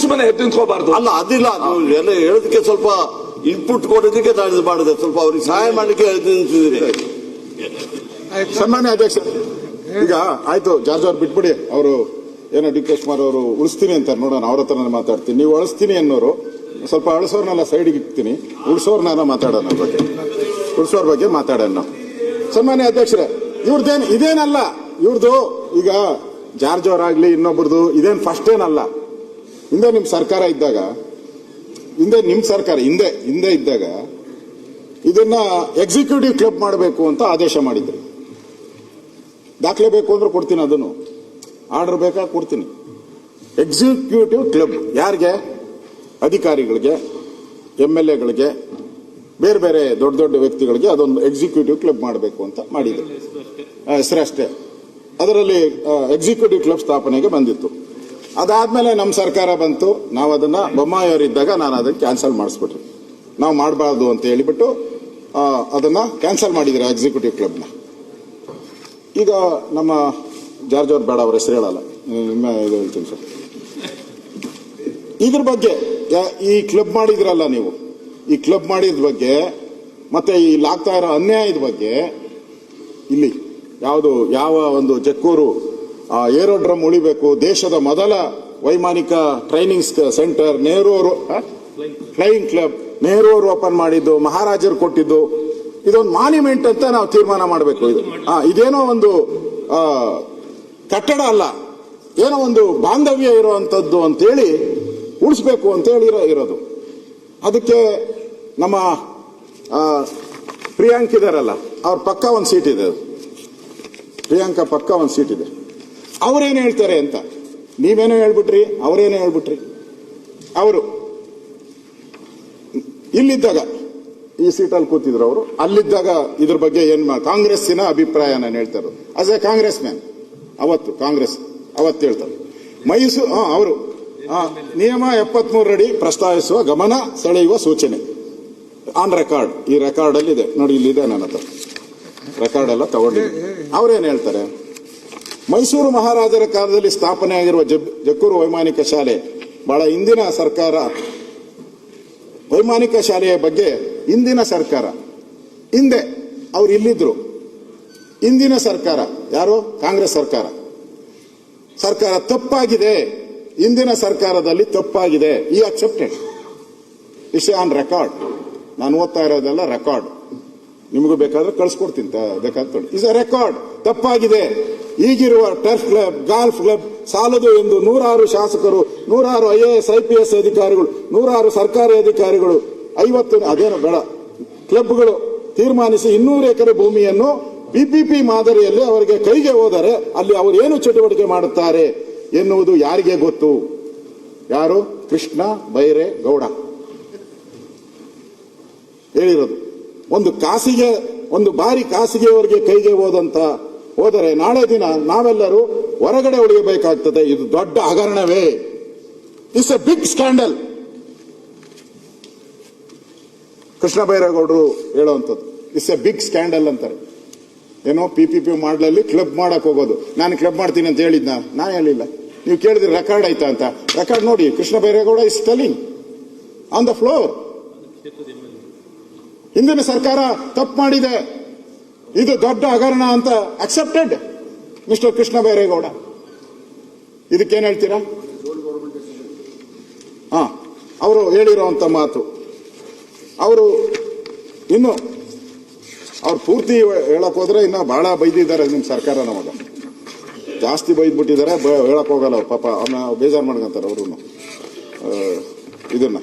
ಸುಮ್ಮನೆ ಎದ್ದು ನಿಂತ್ಕೋಬಾರ್ದು. ಅಲ್ಲ, ಅದಿಲ್ಲ, ಎಲ್ಲ ಹೇಳೋದಕ್ಕೆ ಸ್ವಲ್ಪ ಇನ್ಪುಟ್ ಕೊಡೋದಕ್ಕೆ ನಾನು ಮಾಡಿದೆ, ಸ್ವಲ್ಪ ಅವ್ರಿಗೆ ಸಹಾಯ ಮಾಡಲಿಕ್ಕೆ ನಿಂತಿದ್ದೀನಿ. ಸನ್ಮಾನ್ಯ ಅಧ್ಯಕ್ಷ, ಈಗ ಆಯ್ತು, ಜಾರ್ಜ್ ಅವ್ರು ಬಿಟ್ಬಿಡಿ. ಅವರು ಏನೋ ಡಿ ಕೆ ಶಿವಕುಮಾರ್ ಅವರು ಉಳಿಸ್ತೀನಿ ಅಂತಾರೆ, ನೋಡೋಣ, ಅವ್ರ ಹತ್ರ ನಾನು ಮಾತಾಡ್ತೀನಿ. ನೀವು ಉಳಿಸ್ತೀನಿ ಅನ್ನೋರು ಸ್ವಲ್ಪ ಅಳಿಸೋರ್ನೆಲ್ಲ ಸೈಡ್ಗೆ ಇಕ್ತೀನಿ, ಉಳಿಸೋರ್ನೆಲ್ಲ ಮಾತಾಡೋಣ, ಬಗ್ಗೆ ಉಳಿಸೋರ್ ಬಗ್ಗೆ ಮಾತಾಡೋಣ ನಾವು. ಸನ್ಮಾನ್ಯ ಅಧ್ಯಕ್ಷರೇ, ಇದೇನಲ್ಲ ಇವ್ರದ್ದು. ಈಗ ಜಾರ್ಜ್ ಅವರಾಗ್ಲಿ ಇನ್ನೊಬ್ರದ್ದು ಇದೇನು ಫಸ್ಟ್ ಏನಲ್ಲ. ಹಿಂದೆ ನಿಮ್ ಸರ್ಕಾರ ಇದ್ದಾಗ, ಹಿಂದೆ ಇದ್ದಾಗ ಇದನ್ನ ಎಕ್ಸಿಕ್ಯೂಟಿವ್ ಕ್ಲಬ್ ಮಾಡಬೇಕು ಅಂತ ಆದೇಶ ಮಾಡಿದ್ರು. ದಾಖಲೆ ಬೇಕು ಅಂದ್ರೆ ಕೊಡ್ತೀನಿ, ಅದನ್ನು ಆರ್ಡರ್ ಬೇಕಾ ಕೊಡ್ತೀನಿ. ಎಕ್ಸಿಕ್ಯೂಟಿವ್ ಕ್ಲಬ್ ಯಾರಿಗೆ? ಅಧಿಕಾರಿಗಳಿಗೆ, MLAಗಳಿಗೆ, ಬೇರೆ ಬೇರೆ ದೊಡ್ಡ ದೊಡ್ಡ ವ್ಯಕ್ತಿಗಳಿಗೆ ಅದೊಂದು ಎಕ್ಸಿಕ್ಯೂಟಿವ್ ಕ್ಲಬ್ ಮಾಡಬೇಕು ಅಂತ ಮಾಡಿದ್ರು. ಹೆಸರಷ್ಟೇ. ಅದರಲ್ಲಿ ಎಕ್ಸಿಕ್ಯೂಟಿವ್ ಕ್ಲಬ್ ಸ್ಥಾಪನೆಗೆ ಬಂದಿತ್ತು. ಅದಾದ್ಮೇಲೆ ನಮ್ಮ ಸರ್ಕಾರ ಬಂತು. ನಾವು ಅದನ್ನ ಬೊಮ್ಮಾಯಿ ಅವರಿದ್ದಾಗ ನಾನು ಅದನ್ನು ಕ್ಯಾನ್ಸಲ್ ಮಾಡಿಸ್ಬಿಟ್ರಿ. ನಾವು ಮಾಡಬಾರ್ದು ಅಂತ ಹೇಳಿಬಿಟ್ಟು ಅದನ್ನ ಕ್ಯಾನ್ಸಲ್ ಮಾಡಿದ್ರೆ ಎಕ್ಸಿಕ್ಯೂಟಿವ್ ಕ್ಲಬ್ನ. ಈಗ ನಮ್ಮ ಜಾರ್ಜ್ ಅವ್ರು ಬೇಡ, ಅವ್ರ ಹೆಸರು ಹೇಳಲ್ಲ, ನಿಮ್ಮ ಇದು ಹೇಳ್ತೀನಿ ಸರ್. ಇದ್ರ ಬಗ್ಗೆ ಈ ಕ್ಲಬ್ ಮಾಡಿದ್ರಲ್ಲ ನೀವು, ಈ ಕ್ಲಬ್ ಮಾಡಿದ ಬಗ್ಗೆ ಮತ್ತೆ ಇಲ್ಲಿ ಆಗ್ತಾ ಇರೋ ಅನ್ಯಾಯದ ಬಗ್ಗೆ, ಇಲ್ಲಿ ಯಾವ ಒಂದು ಜಕ್ಕೂರು ಏರೋಡ್ರಮ್ ಉಳಿಬೇಕು, ದೇಶದ ಮೊದಲ ವೈಮಾನಿಕ ಟ್ರೈನಿಂಗ್ ಸೆಂಟರ್ ನೆಹರು ಅವರು ಫ್ಲೈಯಿಂಗ್ ಕ್ಲಬ್ ನೆಹರು ಅವರು ಓಪನ್ ಮಾಡಿದ್ದು, ಮಹಾರಾಜರು ಕೊಟ್ಟಿದ್ದು, ಇದೊಂದು ಮಾನ್ಯುಮೆಂಟ್ ಅಂತ ನಾವು ತೀರ್ಮಾನ ಮಾಡಬೇಕು. ಇದೇನೋ ಒಂದು ಕಟ್ಟಡ ಅಲ್ಲ, ಏನೋ ಒಂದು ಬಾಂಧವ್ಯ ಇರುವಂತದ್ದು ಅಂತೇಳಿ ಉಳಿಸ್ಬೇಕು ಅಂತೇಳಿ ಇರೋದು. ಅದಕ್ಕೆ ನಮ್ಮ ಪ್ರಿಯಾಂಕ್ ಇದಾರಲ್ಲ, ಅವ್ರ ಪಕ್ಕ ಒಂದು ಸೀಟ್ ಇದೆ, ಪ್ರಿಯಾಂಕಾ ಪಕ್ಕ ಒಂದು ಸೀಟ್ ಇದೆ. ಅವ್ರೇನು ಹೇಳ್ತಾರೆ ಅಂತ ನೀವೇನೋ ಹೇಳ್ಬಿಟ್ರಿ, ಅವರೇನೋ ಹೇಳ್ಬಿಟ್ರಿ. ಅವರು ಇಲ್ಲಿದ್ದಾಗ ಈ ಸೀಟಲ್ಲಿ ಕೂತಿದ್ರು, ಅವರು ಅಲ್ಲಿದ್ದಾಗ ಇದ್ರ ಬಗ್ಗೆ ಕಾಂಗ್ರೆಸ್ಸಿನ ಅಭಿಪ್ರಾಯ ನಾನು ಹೇಳ್ತಾರೆ. ಆಸ್ ಎ ಕಾಂಗ್ರೆಸ್ ಮ್ಯಾನ್ ಅವತ್ತು ಕಾಂಗ್ರೆಸ್ ಅವತ್ತು ಹೇಳ್ತಾರೆ. ಮೈಸೂರು ಅವರು ನಿಯಮ 73 ಅಡಿ ಪ್ರಸ್ತಾವಿಸುವ, ಗಮನ ಸೆಳೆಯುವ ಸೂಚನೆ ಆನ್ ರೆಕಾರ್ಡ್. ಈ ರೆಕಾರ್ಡ್ ಅಲ್ಲಿ ಇದೆ ನೋಡಿ, ಇಲ್ಲಿದೆ ನನ್ನ ಹತ್ರ ರೆಕಾರ್ಡ್ ಎಲ್ಲ ತಗೊಂಡಿದ್ದೀನಿ. ಅವ್ರೇನ್ ಹೇಳ್ತಾರೆ, ಮೈಸೂರು ಮಹಾರಾಜರ ಕಾಲದಲ್ಲಿ ಸ್ಥಾಪನೆ ಆಗಿರುವ ಜಕ್ಕೂರು ವೈಮಾನಿಕ ಶಾಲೆ ಬಹಳ ಹಿಂದಿನ ಸರ್ಕಾರ, ವೈಮಾನಿಕ ಶಾಲೆಯ ಬಗ್ಗೆ ಹಿಂದಿನ ಸರ್ಕಾರ, ಹಿಂದೆ ಅವ್ರು ಇಲ್ಲಿದ್ರು, ಹಿಂದಿನ ಸರ್ಕಾರ ಯಾರು, ಕಾಂಗ್ರೆಸ್ ಸರ್ಕಾರ ತಪ್ಪಾಗಿದೆ, ಹಿಂದಿನ ಸರ್ಕಾರದಲ್ಲಿ ತಪ್ಪಾಗಿದೆ. ಈ ಅಕ್ಸೆಪ್ಟೆಡ್, ಇಸ್ ಆನ್ ರೆಕಾರ್ಡ್. ನಾನು ಓದ್ತಾ ಇರೋದೆಲ್ಲ ರೆಕಾರ್ಡ್, ನಿಮಗೂ ಬೇಕಾದ್ರೆ ಕಳ್ಸಿಕೊಡ್ತೀನಿ, ಬೇಕಾದ್ರೆ ಇಸ್ ಅ ರೆಕಾರ್ಡ್. ತಪ್ಪಾಗಿದೆ. ಈಗಿರುವ ಟರ್ಫ್ ಕ್ಲಬ್, ಗಾಲ್ಫ್ ಕ್ಲಬ್ ಸಾಲದು ಎಂದು 106 ಶಾಸಕರು, 106 IAS IPS ಅಧಿಕಾರಿಗಳು, 106 ಸರ್ಕಾರಿ ಅಧಿಕಾರಿಗಳು, 50 ಅದೇನೋ ಬೇಡ ಕ್ಲಬ್ಗಳು ತೀರ್ಮಾನಿಸಿ 200 ಎಕರೆ ಭೂಮಿಯನ್ನು PPP ಮಾದರಿಯಲ್ಲಿ ಅವರಿಗೆ ಕೈಗೆ ಹೋದರೆ ಅಲ್ಲಿ ಅವರು ಏನು ಚಟುವಟಿಕೆ ಮಾಡುತ್ತಾರೆ ಎನ್ನುವುದು ಯಾರಿಗೆ ಗೊತ್ತು? ಯಾರು? ಕೃಷ್ಣ ಬೈರೆ ಗೌಡ ಹೇಳಿರೋದು. ಒಂದು ಬಾರಿ ಖಾಸಗಿಯವರಿಗೆ ಕೈಗೆ ಹೋದರೆ ನಾಳೆ ದಿನ ನಾವೆಲ್ಲರೂ ಹೊರಗಡೆ ಉಳಿಯಬೇಕಾಗ್ತದೆ. ಇದು ದೊಡ್ಡ ಹಗರಣವೇ. It's a big scandal. Krishna ಬೈರೇಗೌಡರು ಹೇಳುವಂಥದ್ದು ಇಟ್ಸ್ ಎ ಬಿಗ್ ಸ್ಕ್ಯಾಂಡಲ್ ಅಂತಾರೆ. ಏನೋ PPP ಮಾಡಲಲ್ಲಿ ಕ್ಲಬ್ ಮಾಡಕ್ ಹೋಗೋದು. ನಾನು ಕ್ಲಬ್ ಮಾಡ್ತೀನಿ ಅಂತ ಹೇಳಿದ್ನ? ನಾನು ಹೇಳಿಲ್ಲ. ನೀವು ಕೇಳಿದ್ರೆ ರೆಕಾರ್ಡ್ ಆಯ್ತಾ ಅಂತ. ರೆಕಾರ್ಡ್ ನೋಡಿ, Krishna Byre Gowda is telling on the floor. ಹಿಂದಿನ ಸರ್ಕಾರ ತಪ್ಪು ಮಾಡಿದೆ, ಇದು ದೊಡ್ಡ ಹಗರಣ ಅಂತ ಅಕ್ಸೆಪ್ಟೆಡ್ ಮಿಸ್ಟರ್ ಕೃಷ್ಣ ಬೈರೇಗೌಡ. ಇದಕ್ಕೇನ್ ಹೇಳ್ತೀರಾ? ಅವರು ಹೇಳಿರುವಂತ ಮಾತು. ಅವರು ಪೂರ್ತಿ ಹೇಳಕ್ ಹೋದ್ರೆ ಇನ್ನ ಬಹಳ ಬೈದಿದ್ದಾರೆ ನಿಮ್ ಸರ್ಕಾರ. ನಮಗ ಜಾಸ್ತಿ ಬೈದ್ಬಿಟ್ಟಿದ್ದಾರೆ, ಹೇಳಕ್ ಹೋಗಲ್ಲ ಪಾಪ. ಅವನ್ನ ಬೇಜಾರು ಮಾಡ್ಕೊಂತಾರೆ ಅವರು ಇದನ್ನ.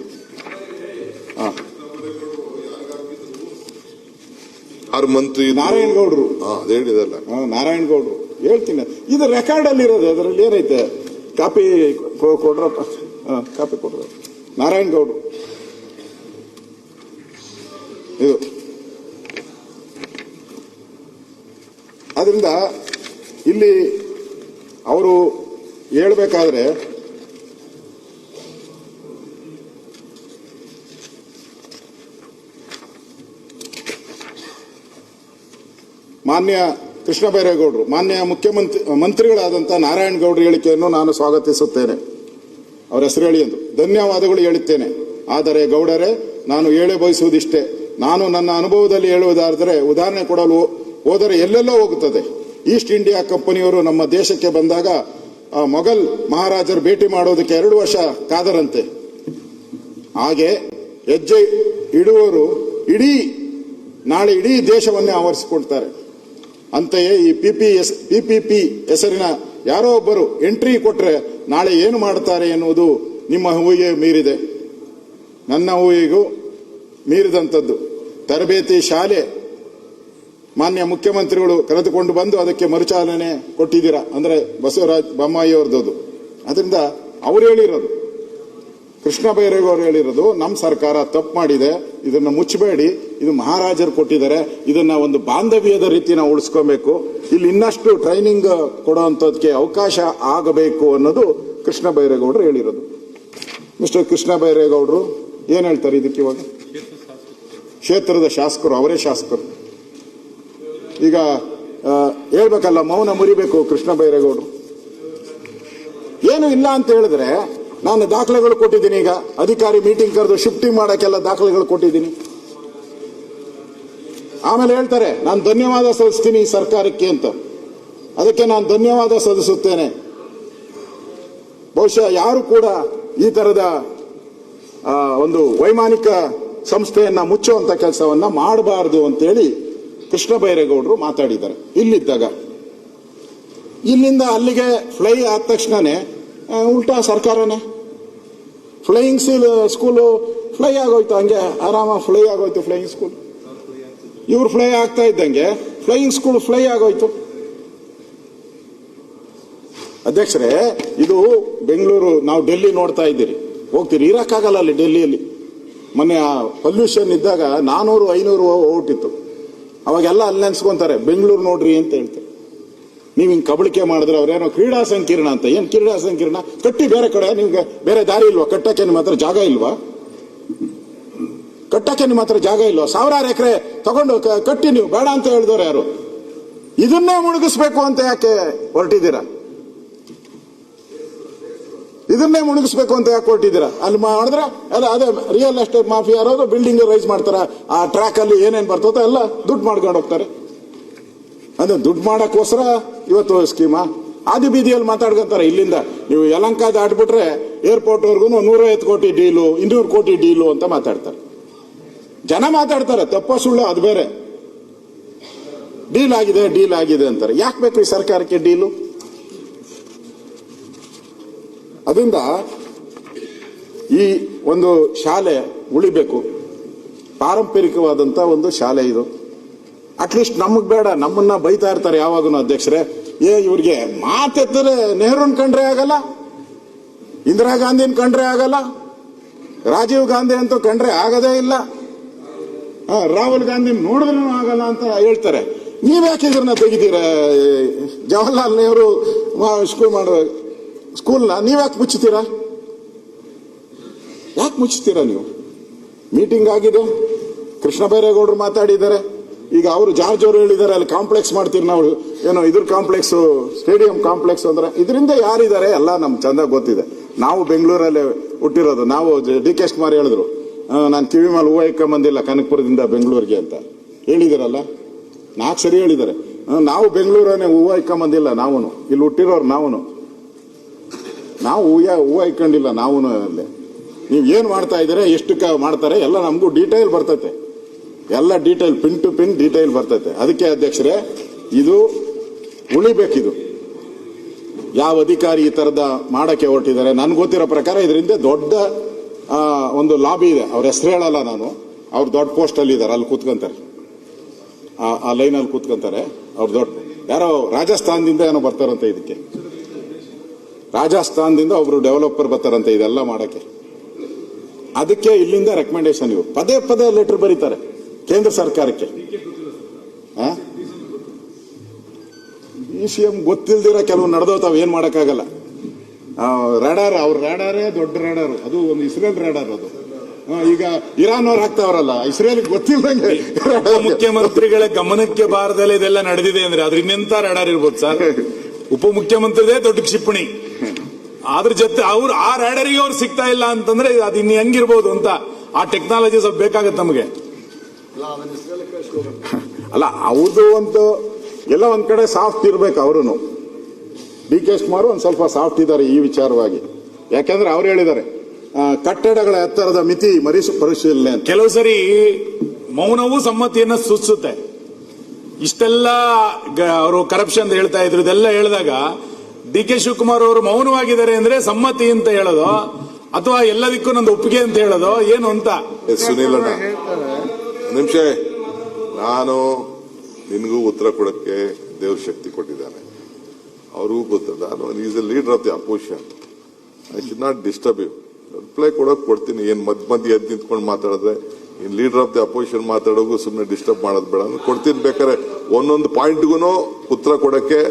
ಮಂತ್ರಿ ನಾರಾಯಣಗೌಡರು ಹೇಳಿದಲ್ಲ, ನಾರಾಯಣಗೌಡರು ಹೇಳ್ತೀನಿ. ಇದು ರೆಕಾರ್ಡ್ ಅಲ್ಲಿ ಇರೋದು. ಅದರಲ್ಲಿ ಏನೈತೆ? Copy ಕೊಡ್ರಪ್ಪ, copy ಕೊಡ್ರ. ನಾರಾಯಣಗೌಡರು ಇದು. ಅದರಿಂದ ಇಲ್ಲಿ ಅವರು ಹೇಳ್ಬೇಕಾದ್ರೆ ಮಾನ್ಯ ಕೃಷ್ಣ ಬೈರೇಗೌಡರು, ಮಾನ್ಯ ಮಂತ್ರಿಗಳಾದಂತಹ ನಾರಾಯಣಗೌಡರ ಹೇಳಿಕೆಯನ್ನು ನಾನು ಸ್ವಾಗತಿಸುತ್ತೇನೆ. ಅವರ ಹೆಸರು ಹೇಳಿ ಎಂದು ಧನ್ಯವಾದಗಳು ಹೇಳುತ್ತೇನೆ. ಆದರೆ ಗೌಡರೇ, ನಾನು ಹೇಳೇ ಬಯಸುವುದಿಷ್ಟೇ. ನಾನು ನನ್ನ ಅನುಭವದಲ್ಲಿ ಹೇಳುವುದಾದರೆ, ಉದಾಹರಣೆ ಕೊಡಲು ಹೋದರೆ ಎಲ್ಲೆಲ್ಲೋ ಹೋಗುತ್ತದೆ. ಈಸ್ಟ್ ಇಂಡಿಯಾ ಕಂಪನಿಯವರು ನಮ್ಮ ದೇಶಕ್ಕೆ ಬಂದಾಗ ಮೊಘಲ್ ಮಹಾರಾಜರು ಭೇಟಿ ಮಾಡೋದಕ್ಕೆ 2 ವರ್ಷ ಕಾದರಂತೆ. ಹಾಗೆ ಹೆಜ್ಜೆ ಇಡುವವರು ನಾಳೆ ಇಡೀ ದೇಶವನ್ನೇ ಆವರಿಸಿಕೊಳ್ತಾರೆ. ಅಂತೆಯೇ ಈ PPP ಹೆಸರಿನ ಯಾರೋ ಒಬ್ಬರು ಎಂಟ್ರಿ ಕೊಟ್ರೆ ನಾಳೆ ಏನು ಮಾಡುತ್ತಾರೆ ಎನ್ನುವುದು ನಿಮ್ಮ ಊಹೆಗೆ ಮೀರಿದೆ, ನನ್ನ ಊಹೆಗೂ ಮೀರಿದಂಥದ್ದು. ತರಬೇತಿ ಶಾಲೆ ಮಾನ್ಯ ಮುಖ್ಯಮಂತ್ರಿಗಳು ಕರೆದುಕೊಂಡು ಬಂದು ಅದಕ್ಕೆ ಮರುಚಾಲನೆ ಕೊಟ್ಟಿದ್ದೀರಾ, ಅಂದ್ರೆ ಬಸವರಾಜ ಬೊಮ್ಮಾಯಿ ಅವ್ರದ್ದು. ಅದರಿಂದ ಅವ್ರು ಹೇಳಿರೋದು ಕೃಷ್ಣ ಬೈರೇಗೌಡರು ಹೇಳಿರೋದು ನಮ್ಮ ಸರ್ಕಾರ ತಪ್ಪು ಮಾಡಿದೆ, ಇದನ್ನ ಮುಚ್ಚಬೇಡಿ, ಇದು ಮಹಾರಾಜರು ಕೊಟ್ಟಿದ್ದಾರೆ, ಇದನ್ನ ಒಂದು ಬಾಂಧವ್ಯದ ರೀತಿ ನಾವು ಉಳಿಸ್ಕೊಬೇಕು, ಇಲ್ಲಿ ಇನ್ನಷ್ಟು ಟ್ರೈನಿಂಗ್ ಕೊಡುವಂಥದ್ದಕ್ಕೆ ಅವಕಾಶ ಆಗಬೇಕು ಅನ್ನೋದು ಕೃಷ್ಣ ಬೈರೇಗೌಡರು ಹೇಳಿರೋದು. ಮಿಸ್ಟರ್ ಕೃಷ್ಣ ಬೈರೇಗೌಡರು ಏನ್ ಹೇಳ್ತಾರೆ ಇದಕ್ಕೆ? ಇವಾಗ ಕ್ಷೇತ್ರದ ಶಾಸಕರು, ಅವರೇ ಶಾಸಕರು, ಈಗ ಹೇಳ್ಬೇಕಲ್ಲ, ಮೌನ ಮುರಿಬೇಕು ಕೃಷ್ಣ ಬೈರೇಗೌಡರು. ಏನು ಇಲ್ಲ ಅಂತ ಹೇಳಿದ್ರೆ ನಾನು ದಾಖಲೆಗಳು ಕೊಟ್ಟಿದ್ದೀನಿ. ಈಗ ಅಧಿಕಾರಿ ಮೀಟಿಂಗ್ ಕರೆದು ಶಿಫ್ಟಿಂಗ್ ಮಾಡಕ್ಕೆಲ್ಲ ದಾಖಲೆಗಳು ಕೊಟ್ಟಿದ್ದೀನಿ. ಆಮೇಲೆ ಹೇಳ್ತಾರೆ ನಾನು ಧನ್ಯವಾದ ಸಲ್ಲಿಸ್ತೀನಿ ಈ ಸರ್ಕಾರಕ್ಕೆ ಅಂತ. ಅದಕ್ಕೆ ನಾನು ಧನ್ಯವಾದ ಸಲ್ಲಿಸುತ್ತೇನೆ. ಬಹುಶಃ ಯಾರು ಕೂಡ ಈ ತರದ ಒಂದು ವೈಮಾನಿಕ ಸಂಸ್ಥೆಯನ್ನ ಮುಚ್ಚುವಂತ ಕೆಲಸವನ್ನ ಮಾಡಬಾರದು ಅಂತೇಳಿ ಕೃಷ್ಣ ಬೈರೇಗೌಡರು ಮಾತಾಡಿದ್ದಾರೆ. ಇಲ್ಲಿದ್ದಾಗ ಇಲ್ಲಿಂದ ಅಲ್ಲಿಗೆ ಫ್ಲೈ ಆದ ತಕ್ಷಣನೇ ಉಲ್ಟಾ ಸರ್ಕಾರನೇ ಫ್ಲೈಯಿಂಗ್ ಸ್ಕೂಲು ಫ್ಲೈ ಆಗೋಯ್ತು, ಹಂಗೆ ಆರಾಮ ಫ್ಲೈ ಆಗೋಯ್ತು ಫ್ಲೈಯಿಂಗ್ ಸ್ಕೂಲ್. ಇವ್ರು ಫ್ಲೈ ಆಗ್ತಾ ಇದ್ದಂಗೆ ಫ್ಲೈಯಿಂಗ್ ಸ್ಕೂಲ್ ಫ್ಲೈ ಆಗೋಯ್ತು. ಅಧ್ಯಕ್ಷರೇ, ಇದು ಬೆಂಗಳೂರು, ನಾವು ಡೆಲ್ಲಿ ನೋಡ್ತಾ ಇದ್ದೀರಿ, ಹೋಗ್ತೀರಿ, ಇರಕ್ಕಾಗಲ್ಲ ಅಲ್ಲಿ ಡೆಲ್ಲಿಯಲ್ಲಿ. ಮೊನ್ನೆ ಪೊಲ್ಯೂಷನ್ ಇದ್ದಾಗ 400-500 ಓಟಿತ್ತು. ಅವಾಗೆಲ್ಲ ಅಲ್ಲಿ ನೆನ್ಸ್ಕೊಂತಾರೆ ಬೆಂಗಳೂರು ನೋಡ್ರಿ ಅಂತ ಹೇಳ್ತಾರೆ. ನೀವು ಹಿಂಗೆ ಕಬಳಿಕೆ ಮಾಡಿದ್ರೆ ಅವ್ರೇನೋ ಕ್ರೀಡಾ ಸಂಕೀರ್ಣ ಅಂತ. ಏನ್ ಕ್ರೀಡಾ ಸಂಕೀರ್ಣ? ಕಟ್ಟಿ ಬೇರೆ ಕಡೆ, ನಿಮ್ಗೆ ಬೇರೆ ದಾರಿ ಇಲ್ವಾ? ಕಟ್ಟಕ್ಕೆ ನಿಮ್ಮ ಹತ್ರ ಜಾಗ ಇಲ್ವಾ? ಕಟ್ಟಕ್ಕೆ ನಿಮ್ಮ ಹತ್ರ ಜಾಗ ಇಲ್ವಾ? 1000 ಎಕರೆ ತಗೊಂಡು ಕಟ್ಟಿ, ನೀವು ಬೇಡ ಅಂತ ಹೇಳಿದವ್ರು ಯಾರು? ಇದನ್ನೇ ಮುಳುಗಿಸ್ಬೇಕು ಅಂತ ಯಾಕೆ ಹೊರಟಿದ್ದೀರಾ? ಇದನ್ನೇ ಮುಳುಗಿಸ್ಬೇಕು ಅಂತ ಯಾಕೆ ಹೊರಟಿದ್ದೀರಾ? ಅಲ್ಲಿ ಮಾಡಿದ್ರೆ ಅದೇ ರಿಯಲ್ ಎಸ್ಟೇಟ್ ಮಾಫಿಯಾ ಯಾರೋ ಬಿಲ್ಡಿಂಗ್ ರೈಸ್ ಮಾಡ್ತಾರ, ಆ ಟ್ರ್ಯಾಕ್ ಅಲ್ಲಿ ಏನೇನ್ ಬರ್ತೋ ಎಲ್ಲ ದುಡ್ಡು ಮಾಡ್ಕೊಂಡು ಹೋಗ್ತಾರೆ. ಅಂದ್ರೆ ದುಡ್ಡು ಮಾಡಕ್ಕೋಸ್ಕರ ಇವತ್ತು ಸ್ಕೀಮಾ ಆದಿ ಬೀದಿಯಲ್ಲಿ ಮಾತಾಡ್ಕೊಂತಾರೆ. ಇಲ್ಲಿಂದ ನೀವು ಯಲಂಕ ದಾಟ್ಬಿಟ್ರೆ ಏರ್ಪೋರ್ಟ್ ವರ್ಗು 150 ಕೋಟಿ ಡೀಲು, 200 ಕೋಟಿ ಡೀಲು ಅಂತ ಮಾತಾಡ್ತಾರೆ. ಜನ ಮಾತಾಡ್ತಾರೆ, ತಪ್ಪೋ ಸುಳ್ಳು ಅದು ಬೇರೆ. ಡೀಲ್ ಆಗಿದೆ ಅಂತಾರೆ. ಯಾಕೆ ಬೇಕು ಈ ಸರ್ಕಾರಕ್ಕೆ ಡೀಲು? ಅದರಿಂದ ಈ ಒಂದು ಶಾಲೆ ಉಳಿಬೇಕು. ಪಾರಂಪರಿಕವಾದಂತ ಒಂದು ಶಾಲೆ ಇದು. ಅಟ್ಲೀಸ್ಟ್ ನಮಗ್ ಬೇಡ, ನಮ್ಮನ್ನ ಬೈತಾ ಇರ್ತಾರೆ ಯಾವಾಗೂ ಅಧ್ಯಕ್ಷರೇ. ಇವ್ರಿಗೆ ಮಾತೆತ್ತರೆ ನೆಹರೂನ್ ಕಂಡ್ರೆ ಆಗಲ್ಲ, ಇಂದಿರಾ ಗಾಂಧಿನ ಕಂಡ್ರೆ ಆಗಲ್ಲ, ರಾಜೀವ್ ಗಾಂಧಿ ಅಂತೂ ಕಂಡ್ರೆ ಆಗದೇ ಇಲ್ಲ, ರಾಹುಲ್ ಗಾಂಧಿ ನೋಡಿದ್ರೂ ಆಗಲ್ಲ ಅಂತ ಹೇಳ್ತಾರೆ. ನೀವ್ಯಾಕೆ ಇದನ್ನ ತೆಗಿತೀರ? ಜವಾಹರ್ಲಾಲ್ ನೆಹರು ಸ್ಕೂಲ್ನ ನೀವ್ಯಾಕೆ ಮುಚ್ಚುತ್ತೀರಾ? ಯಾಕೆ ಮುಚ್ಚುತ್ತೀರಾ ನೀವು? ಮೀಟಿಂಗ್ ಆಗಿದೆ, ಕೃಷ್ಣ ಬೈರೇಗೌಡರು ಮಾತಾಡಿದ್ದಾರೆ. ಈಗ ಅವರು ಜಾರ್ಜ್ ಅವರು ಹೇಳಿದ್ದಾರೆ ಅಲ್ಲಿ ಕಾಂಪ್ಲೆಕ್ಸ್ ಮಾಡ್ತೀವಿ ನಾವು, ಏನೋ ಇದ್ರ ಕಾಂಪ್ಲೆಕ್ಸ್, ಸ್ಟೇಡಿಯಂ ಕಾಂಪ್ಲೆಕ್ಸ್ ಅಂದ್ರೆ. ಇದರಿಂದ ಯಾರಿದ್ದಾರೆ ಎಲ್ಲ ನಮ್ ಚಂದ ಗೊತ್ತಿದೆ. ನಾವು ಬೆಂಗಳೂರಲ್ಲೇ ಹುಟ್ಟಿರೋದು. ನಾವು ಡಿ ಕೆ ಶಿವಕುಮಾರ್ ಹೇಳಿದ್ರು, ನಾನು ಕಿವಿ ಮೇಲೆ ಹೂವು ಇಕ್ಕೊಂಬಂದಿಲ್ಲ ಕನಕಪುರದಿಂದ ಬೆಂಗಳೂರಿಗೆ ಅಂತ ಹೇಳಿದಾರಲ್ಲ. 4 ಸರಿ ಹೇಳಿದ್ದಾರೆ. ನಾವು ಬೆಂಗಳೂರನ್ನೇ ಹೂವು ಇಕ್ಕೊಂಬಂದಿಲ್ಲ, ನಾವು ಇಲ್ಲಿ ಹುಟ್ಟಿರೋರು ನಾವು ಹೂವು ಇಕ್ಕೊಂಡಿಲ್ಲ. ನಾವು ಅಲ್ಲೇ ನೀವ್ ಏನ್ ಮಾಡ್ತಾ ಇದ್ದೀರಾ, ಎಷ್ಟು ಮಾಡ್ತಾರೆ ಎಲ್ಲ ನಮಗೂ ಡೀಟೇಲ್ ಬರ್ತೈತೆ. ಎಲ್ಲ detail, pin to pin detail ಬರ್ತೈತೆ. ಅದಕ್ಕೆ ಅಧ್ಯಕ್ಷರೇ, ಇದು ಉಳಿಬೇಕಿದು. ಯಾವ ಅಧಿಕಾರಿ ಈ ತರದ ಮಾಡಕ್ಕೆ ಹೊರಟಿದ್ದಾರೆ? ನನ್ಗೆ ಗೊತ್ತಿರೋ ಪ್ರಕಾರ ಇದರಿಂದ ದೊಡ್ಡ ಒಂದು ಲಾಬಿ ಇದೆ. ಅವ್ರ ಹೆಸರು ಹೇಳಲ್ಲ ನಾನು, ಅವ್ರು ದೊಡ್ಡ ಪೋಸ್ಟ್ ಅಲ್ಲಿ ಇದ್ದಾರೆ, ಅಲ್ಲಿ ಕೂತ್ಕೊಂತಾರೆ, ಆ ಲೈನ್ ಅಲ್ಲಿ ಕೂತ್ಕೊಂತಾರೆ. ಅವ್ರು ದೊಡ್ಡ ಯಾರೋ ರಾಜಸ್ಥಾನದಿಂದ ಏನೋ ಬರ್ತಾರಂತೆ ಇದಕ್ಕೆ. ರಾಜಸ್ಥಾನದಿಂದ ಒಬ್ರು ಡೆವಲಪರ್ ಬರ್ತಾರಂತೆ ಇದೆಲ್ಲ ಮಾಡಕ್ಕೆ. ಅದಕ್ಕೆ ಇಲ್ಲಿಂದ ರೆಕಮೆಂಡೇಶನ್. ಇವು ಪದೇ ಲೆಟರ್ ಬರೀತಾರೆ ಕೇಂದ್ರ ಸರ್ಕಾರಕ್ಕೆ. ಸಿಎಂ ಗೊತ್ತಿಲ್ದಿರ ಕೆಲವು ನಡೆದೋತಾವ್, ಏನ್ ಮಾಡಕ್ಕಾಗಲ್ಲ. ರಾಡಾರ್, ಅವ್ರ ರಾಡಾರೇ ದೊಡ್ಡ ರಾಡಾರು, ಅದು ಒಂದು ಇಸ್ರೇಲ್ ರಾಡಾರ್. ಅದು ಈಗ ಇರಾನ್ ಅವ್ರು ಹಾಕ್ತಾವ್ರಲ್ಲ, ಇಸ್ರೇಲ್ ಗೊತ್ತಿಲ್ಲದಂಗೆ. ಮುಖ್ಯಮಂತ್ರಿಗಳ ಗಮನಕ್ಕೆ ಬಾರದಲ್ಲೇ ಇದೆಲ್ಲ ನಡೆದಿದೆ ಅಂದ್ರೆ ಅದ್ರ ಇನ್ನೆಂತ ರಾಡಾರ್ ಇರ್ಬೋದು ಸರ್? ಉಪಮುಖ್ಯಮಂತ್ರಿದೇ ದೊಡ್ಡ ಕ್ಷಿಪಣಿ. ಅದ್ರ ಜೊತೆ ಅವ್ರು ಆ ರಾಡರಿಗೆ ಅವ್ರು ಸಿಗ್ತಾ ಇಲ್ಲ ಅಂತಂದ್ರೆ ಅದು ಇನ್ನು ಹೆಂಗಿರ್ಬೋದು ಅಂತ. ಆ ಟೆಕ್ನಾಲಜಿ ಸ್ವಲ್ಪ ಬೇಕಾಗತ್ತೆ ನಮಗೆ. ಅಲ್ಲ, ಅವ್ರದ್ದು ಒಂದು ಎಲ್ಲ ಒಂದ್ ಕಡೆ ಸಾಫ್ಟ್ ಇರ್ಬೇಕು. ಅವರು ಡಿ ಕೆ ಶಿವಕುಮಾರ್ ಒಂದ್ ಸ್ವಲ್ಪ ಸಾಫ್ಟ್ ಇದ್ದಾರೆ ಈ ವಿಚಾರವಾಗಿ. ಯಾಕಂದ್ರೆ ಅವ್ರು ಹೇಳಿದ್ದಾರೆ ಕಟ್ಟಡಗಳ ಎತ್ತರದ ಮಿತಿ ಪರಿಶೀಲನೆ ಅಂತ. ಕೆಲವು ಸರಿ ಮೌನವೂ ಸಮ್ಮತಿಯನ್ನ ಸೂಚಿಸುತ್ತೆ. ಇಷ್ಟೆಲ್ಲ ಅವರು ಕರಪ್ಷನ್ ಅಂತ ಹೇಳ್ತಾ ಇದ್ರು, ಇದೆಲ್ಲ ಹೇಳಿದಾಗ ಡಿ ಕೆ ಶಿವಕುಮಾರ್ ಅವರು ಮೌನವಾಗಿದ್ದಾರೆ ಅಂದ್ರೆ ಸಮ್ಮತಿ ಅಂತ ಹೇಳೋದು ಅಥವಾ ಎಲ್ಲದಕ್ಕೂ ನಂದು ಒಪ್ಪಿಗೆ ಅಂತ ಹೇಳೋದು ಏನು ಅಂತ. ಸುನೀಲ್ ಅಣ್ಣ, ನಿಮಿಷ, ನಾನು ನಿನಗೂ ಉತ್ತರ ಕೊಡಕ್ಕೆ ದೇವ್ರ ಶಕ್ತಿ ಕೊಟ್ಟಿದ್ದಾನೆ, ಅವ್ರಿಗೂ ಗೊತ್ತದ. ನಾನು is a leader of the opposition. I should not disturb you. Reply ಕೊಡೋಕೆ ಕೊಡ್ತೀನಿ. ಏನ್ ಮಧ್ಯ ಎದ್ದು ನಿಂತ್ಕೊಂಡು ಮಾತಾಡಿದ್ರೆ ಲೀಡರ್ ಆಫ್ ದಿ ಅಪೋಸಿಷನ್ ಮಾತಾಡೋಕು ಸುಮ್ಮನೆ ಡಿಸ್ಟರ್ಬ್ ಮಾಡೋದು ಬೇಡ. ಕೊಡ್ತೀನಿ, ಬೇಕಾದ್ರೆ ಒಂದೊಂದು ಪಾಯಿಂಟ್ಗೂ ಉತ್ತರ ಕೊಡಕ್ಕೆ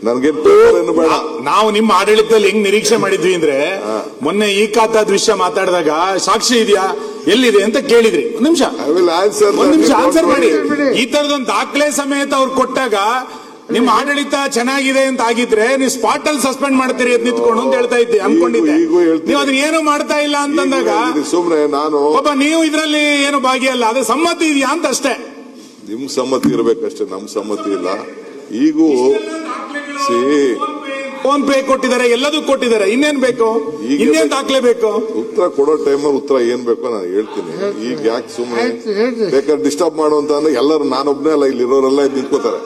ನನ್ಗೇನ್ ಏನು ಬೇಡ. ನಾವು ನಿಮ್ಮ ಆಡಳಿತದಲ್ಲಿ ಹೆಂಗ್ ನಿರೀಕ್ಷೆ ಮಾಡಿದ್ವಿ ಅಂದ್ರೆ, ಮೊನ್ನೆ ಈ ಖಾತಾದ ವಿಷಯ ಮಾತಾಡಿದಾಗ ಸಾಕ್ಷಿ ಇದೆಯಾ ಎಲ್ಲಿದೆ ಅಂತ ಕೇಳಿದ್ರಿ. ಒಂದ್ ನಿಮಿಷ ಆನ್ಸರ್ ಮಾಡಿ. ಈ ತರದೊಂದು ದಾಖಲೆ ಸಮೇತ ಅವ್ರು ಕೊಟ್ಟಾಗ ನಿಮ್ಮ ಆಡಳಿತ ಚೆನ್ನಾಗಿದೆ ಅಂತ ಆಗಿದ್ರೆ ನೀವು ಸ್ಪಾಟ್ ಅಲ್ಲಿ ಸಸ್ಪೆಂಡ್ ಮಾಡ್ತೀರಿ ಅಂತ ನಿಂತ್ಕೊಂಡು ಅಂತ ಹೇಳ್ತಾ ಇದ್ದೆ, ಅನ್ಕೊಂಡಿದ್ದೆ. ನೀವು ಅದನ್ನ ಏನು ಮಾಡ್ತಾ ಇಲ್ಲ ಅಂತಂದಾಗ ಸುಮ್ನೆ ನಾನು ನೀವು ಇದರಲ್ಲಿ ಏನು ಭಾಗಿಯಲ್ಲ, ಅದೇ ಸಮ್ಮತಿ ಇದೆಯಾ ಅಂತ ಅಷ್ಟೇ. ನಿಮ್ ಸಮ್ಮತಿ ಇರ್ಬೇಕಷ್ಟೇ, ನಮ್ ಸಮ್ಮತಿ ಇಲ್ಲ. ಈಗೂ ಫೋನ್ ಪೇ ಕೊಟ್ಟಿದ್ದಾರೆ, ಎಲ್ಲದೂ ಕೊಟ್ಟಿದ್ದಾರೆ, ಇನ್ನೇನ್ ಬೇಕು, ಇನ್ನೇನ್ ದಾಖಲೆ ಬೇಕು? ಉತ್ತರ ಕೊಡೋ ಟೈಮಲ್ಲಿ ಉತ್ತರ ಏನ್ ಬೇಕೋ ನಾನು ಹೇಳ್ತೀನಿ. ಈಗ ಯಾಕೆ ಸುಮ್ಮನೆ ಬೇಕಾದ್ರೆ ಡಿಸ್ಟರ್ಬ್ ಮಾಡುವಂತ ಅಂದ್ರೆ ಎಲ್ಲರೂ ನಾನೊಬ್ನೇ ಅಲ್ಲ, ಇಲ್ಲಿ ಇರೋರೆಲ್ಲ ಎದ್ದು ನಿಂತ್ಕೋತಾರೆ,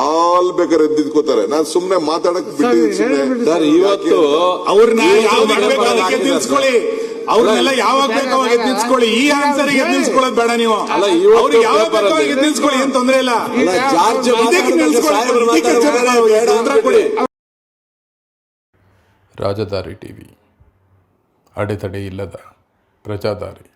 ಆಲ್ ಬೇಕಾದ್ರೆ ಎದ್ದು ನಿಂತ್ಕೋತಾರೆ. ನಾನು ಸುಮ್ಮನೆ ಮಾತಾಡಕ್ ಬಿಟ್ಟಿದ್ದೀನಿ. ಸರ್, ಇವತ್ತು ಅವ್ರನ್ನ ನಿಲ್ಸ್ಕೊಳ್ಳಿ, ಅವ್ರನ್ನೆಲ್ಲ ಯಾವಾಗ ಬೇಕು ಅವಾಗ ನಿಲ್ಸ್ಕೊಳ್ಳಿ. ಈ ಆನ್ಸರ್ ಗೆ ನಿಲ್ಸ್ಕೊಳ್ಳೋದು ಬೇಡ ನೀವು. ಅವ್ರಿಗೆ ಯಾವಾಗ ಬೇಕು ಅವಾಗ ನಿಲ್ಸ್ಕೊಳ್ಳಿ, ಏನ್ ತೊಂದ್ರೆ ಇಲ್ಲ. ರಾಜಧಾರಿ ಟಿವಿ, ಅಡೆತಡೆ ಇಲ್ಲದ ಪ್ರಜಾದಾರಿ.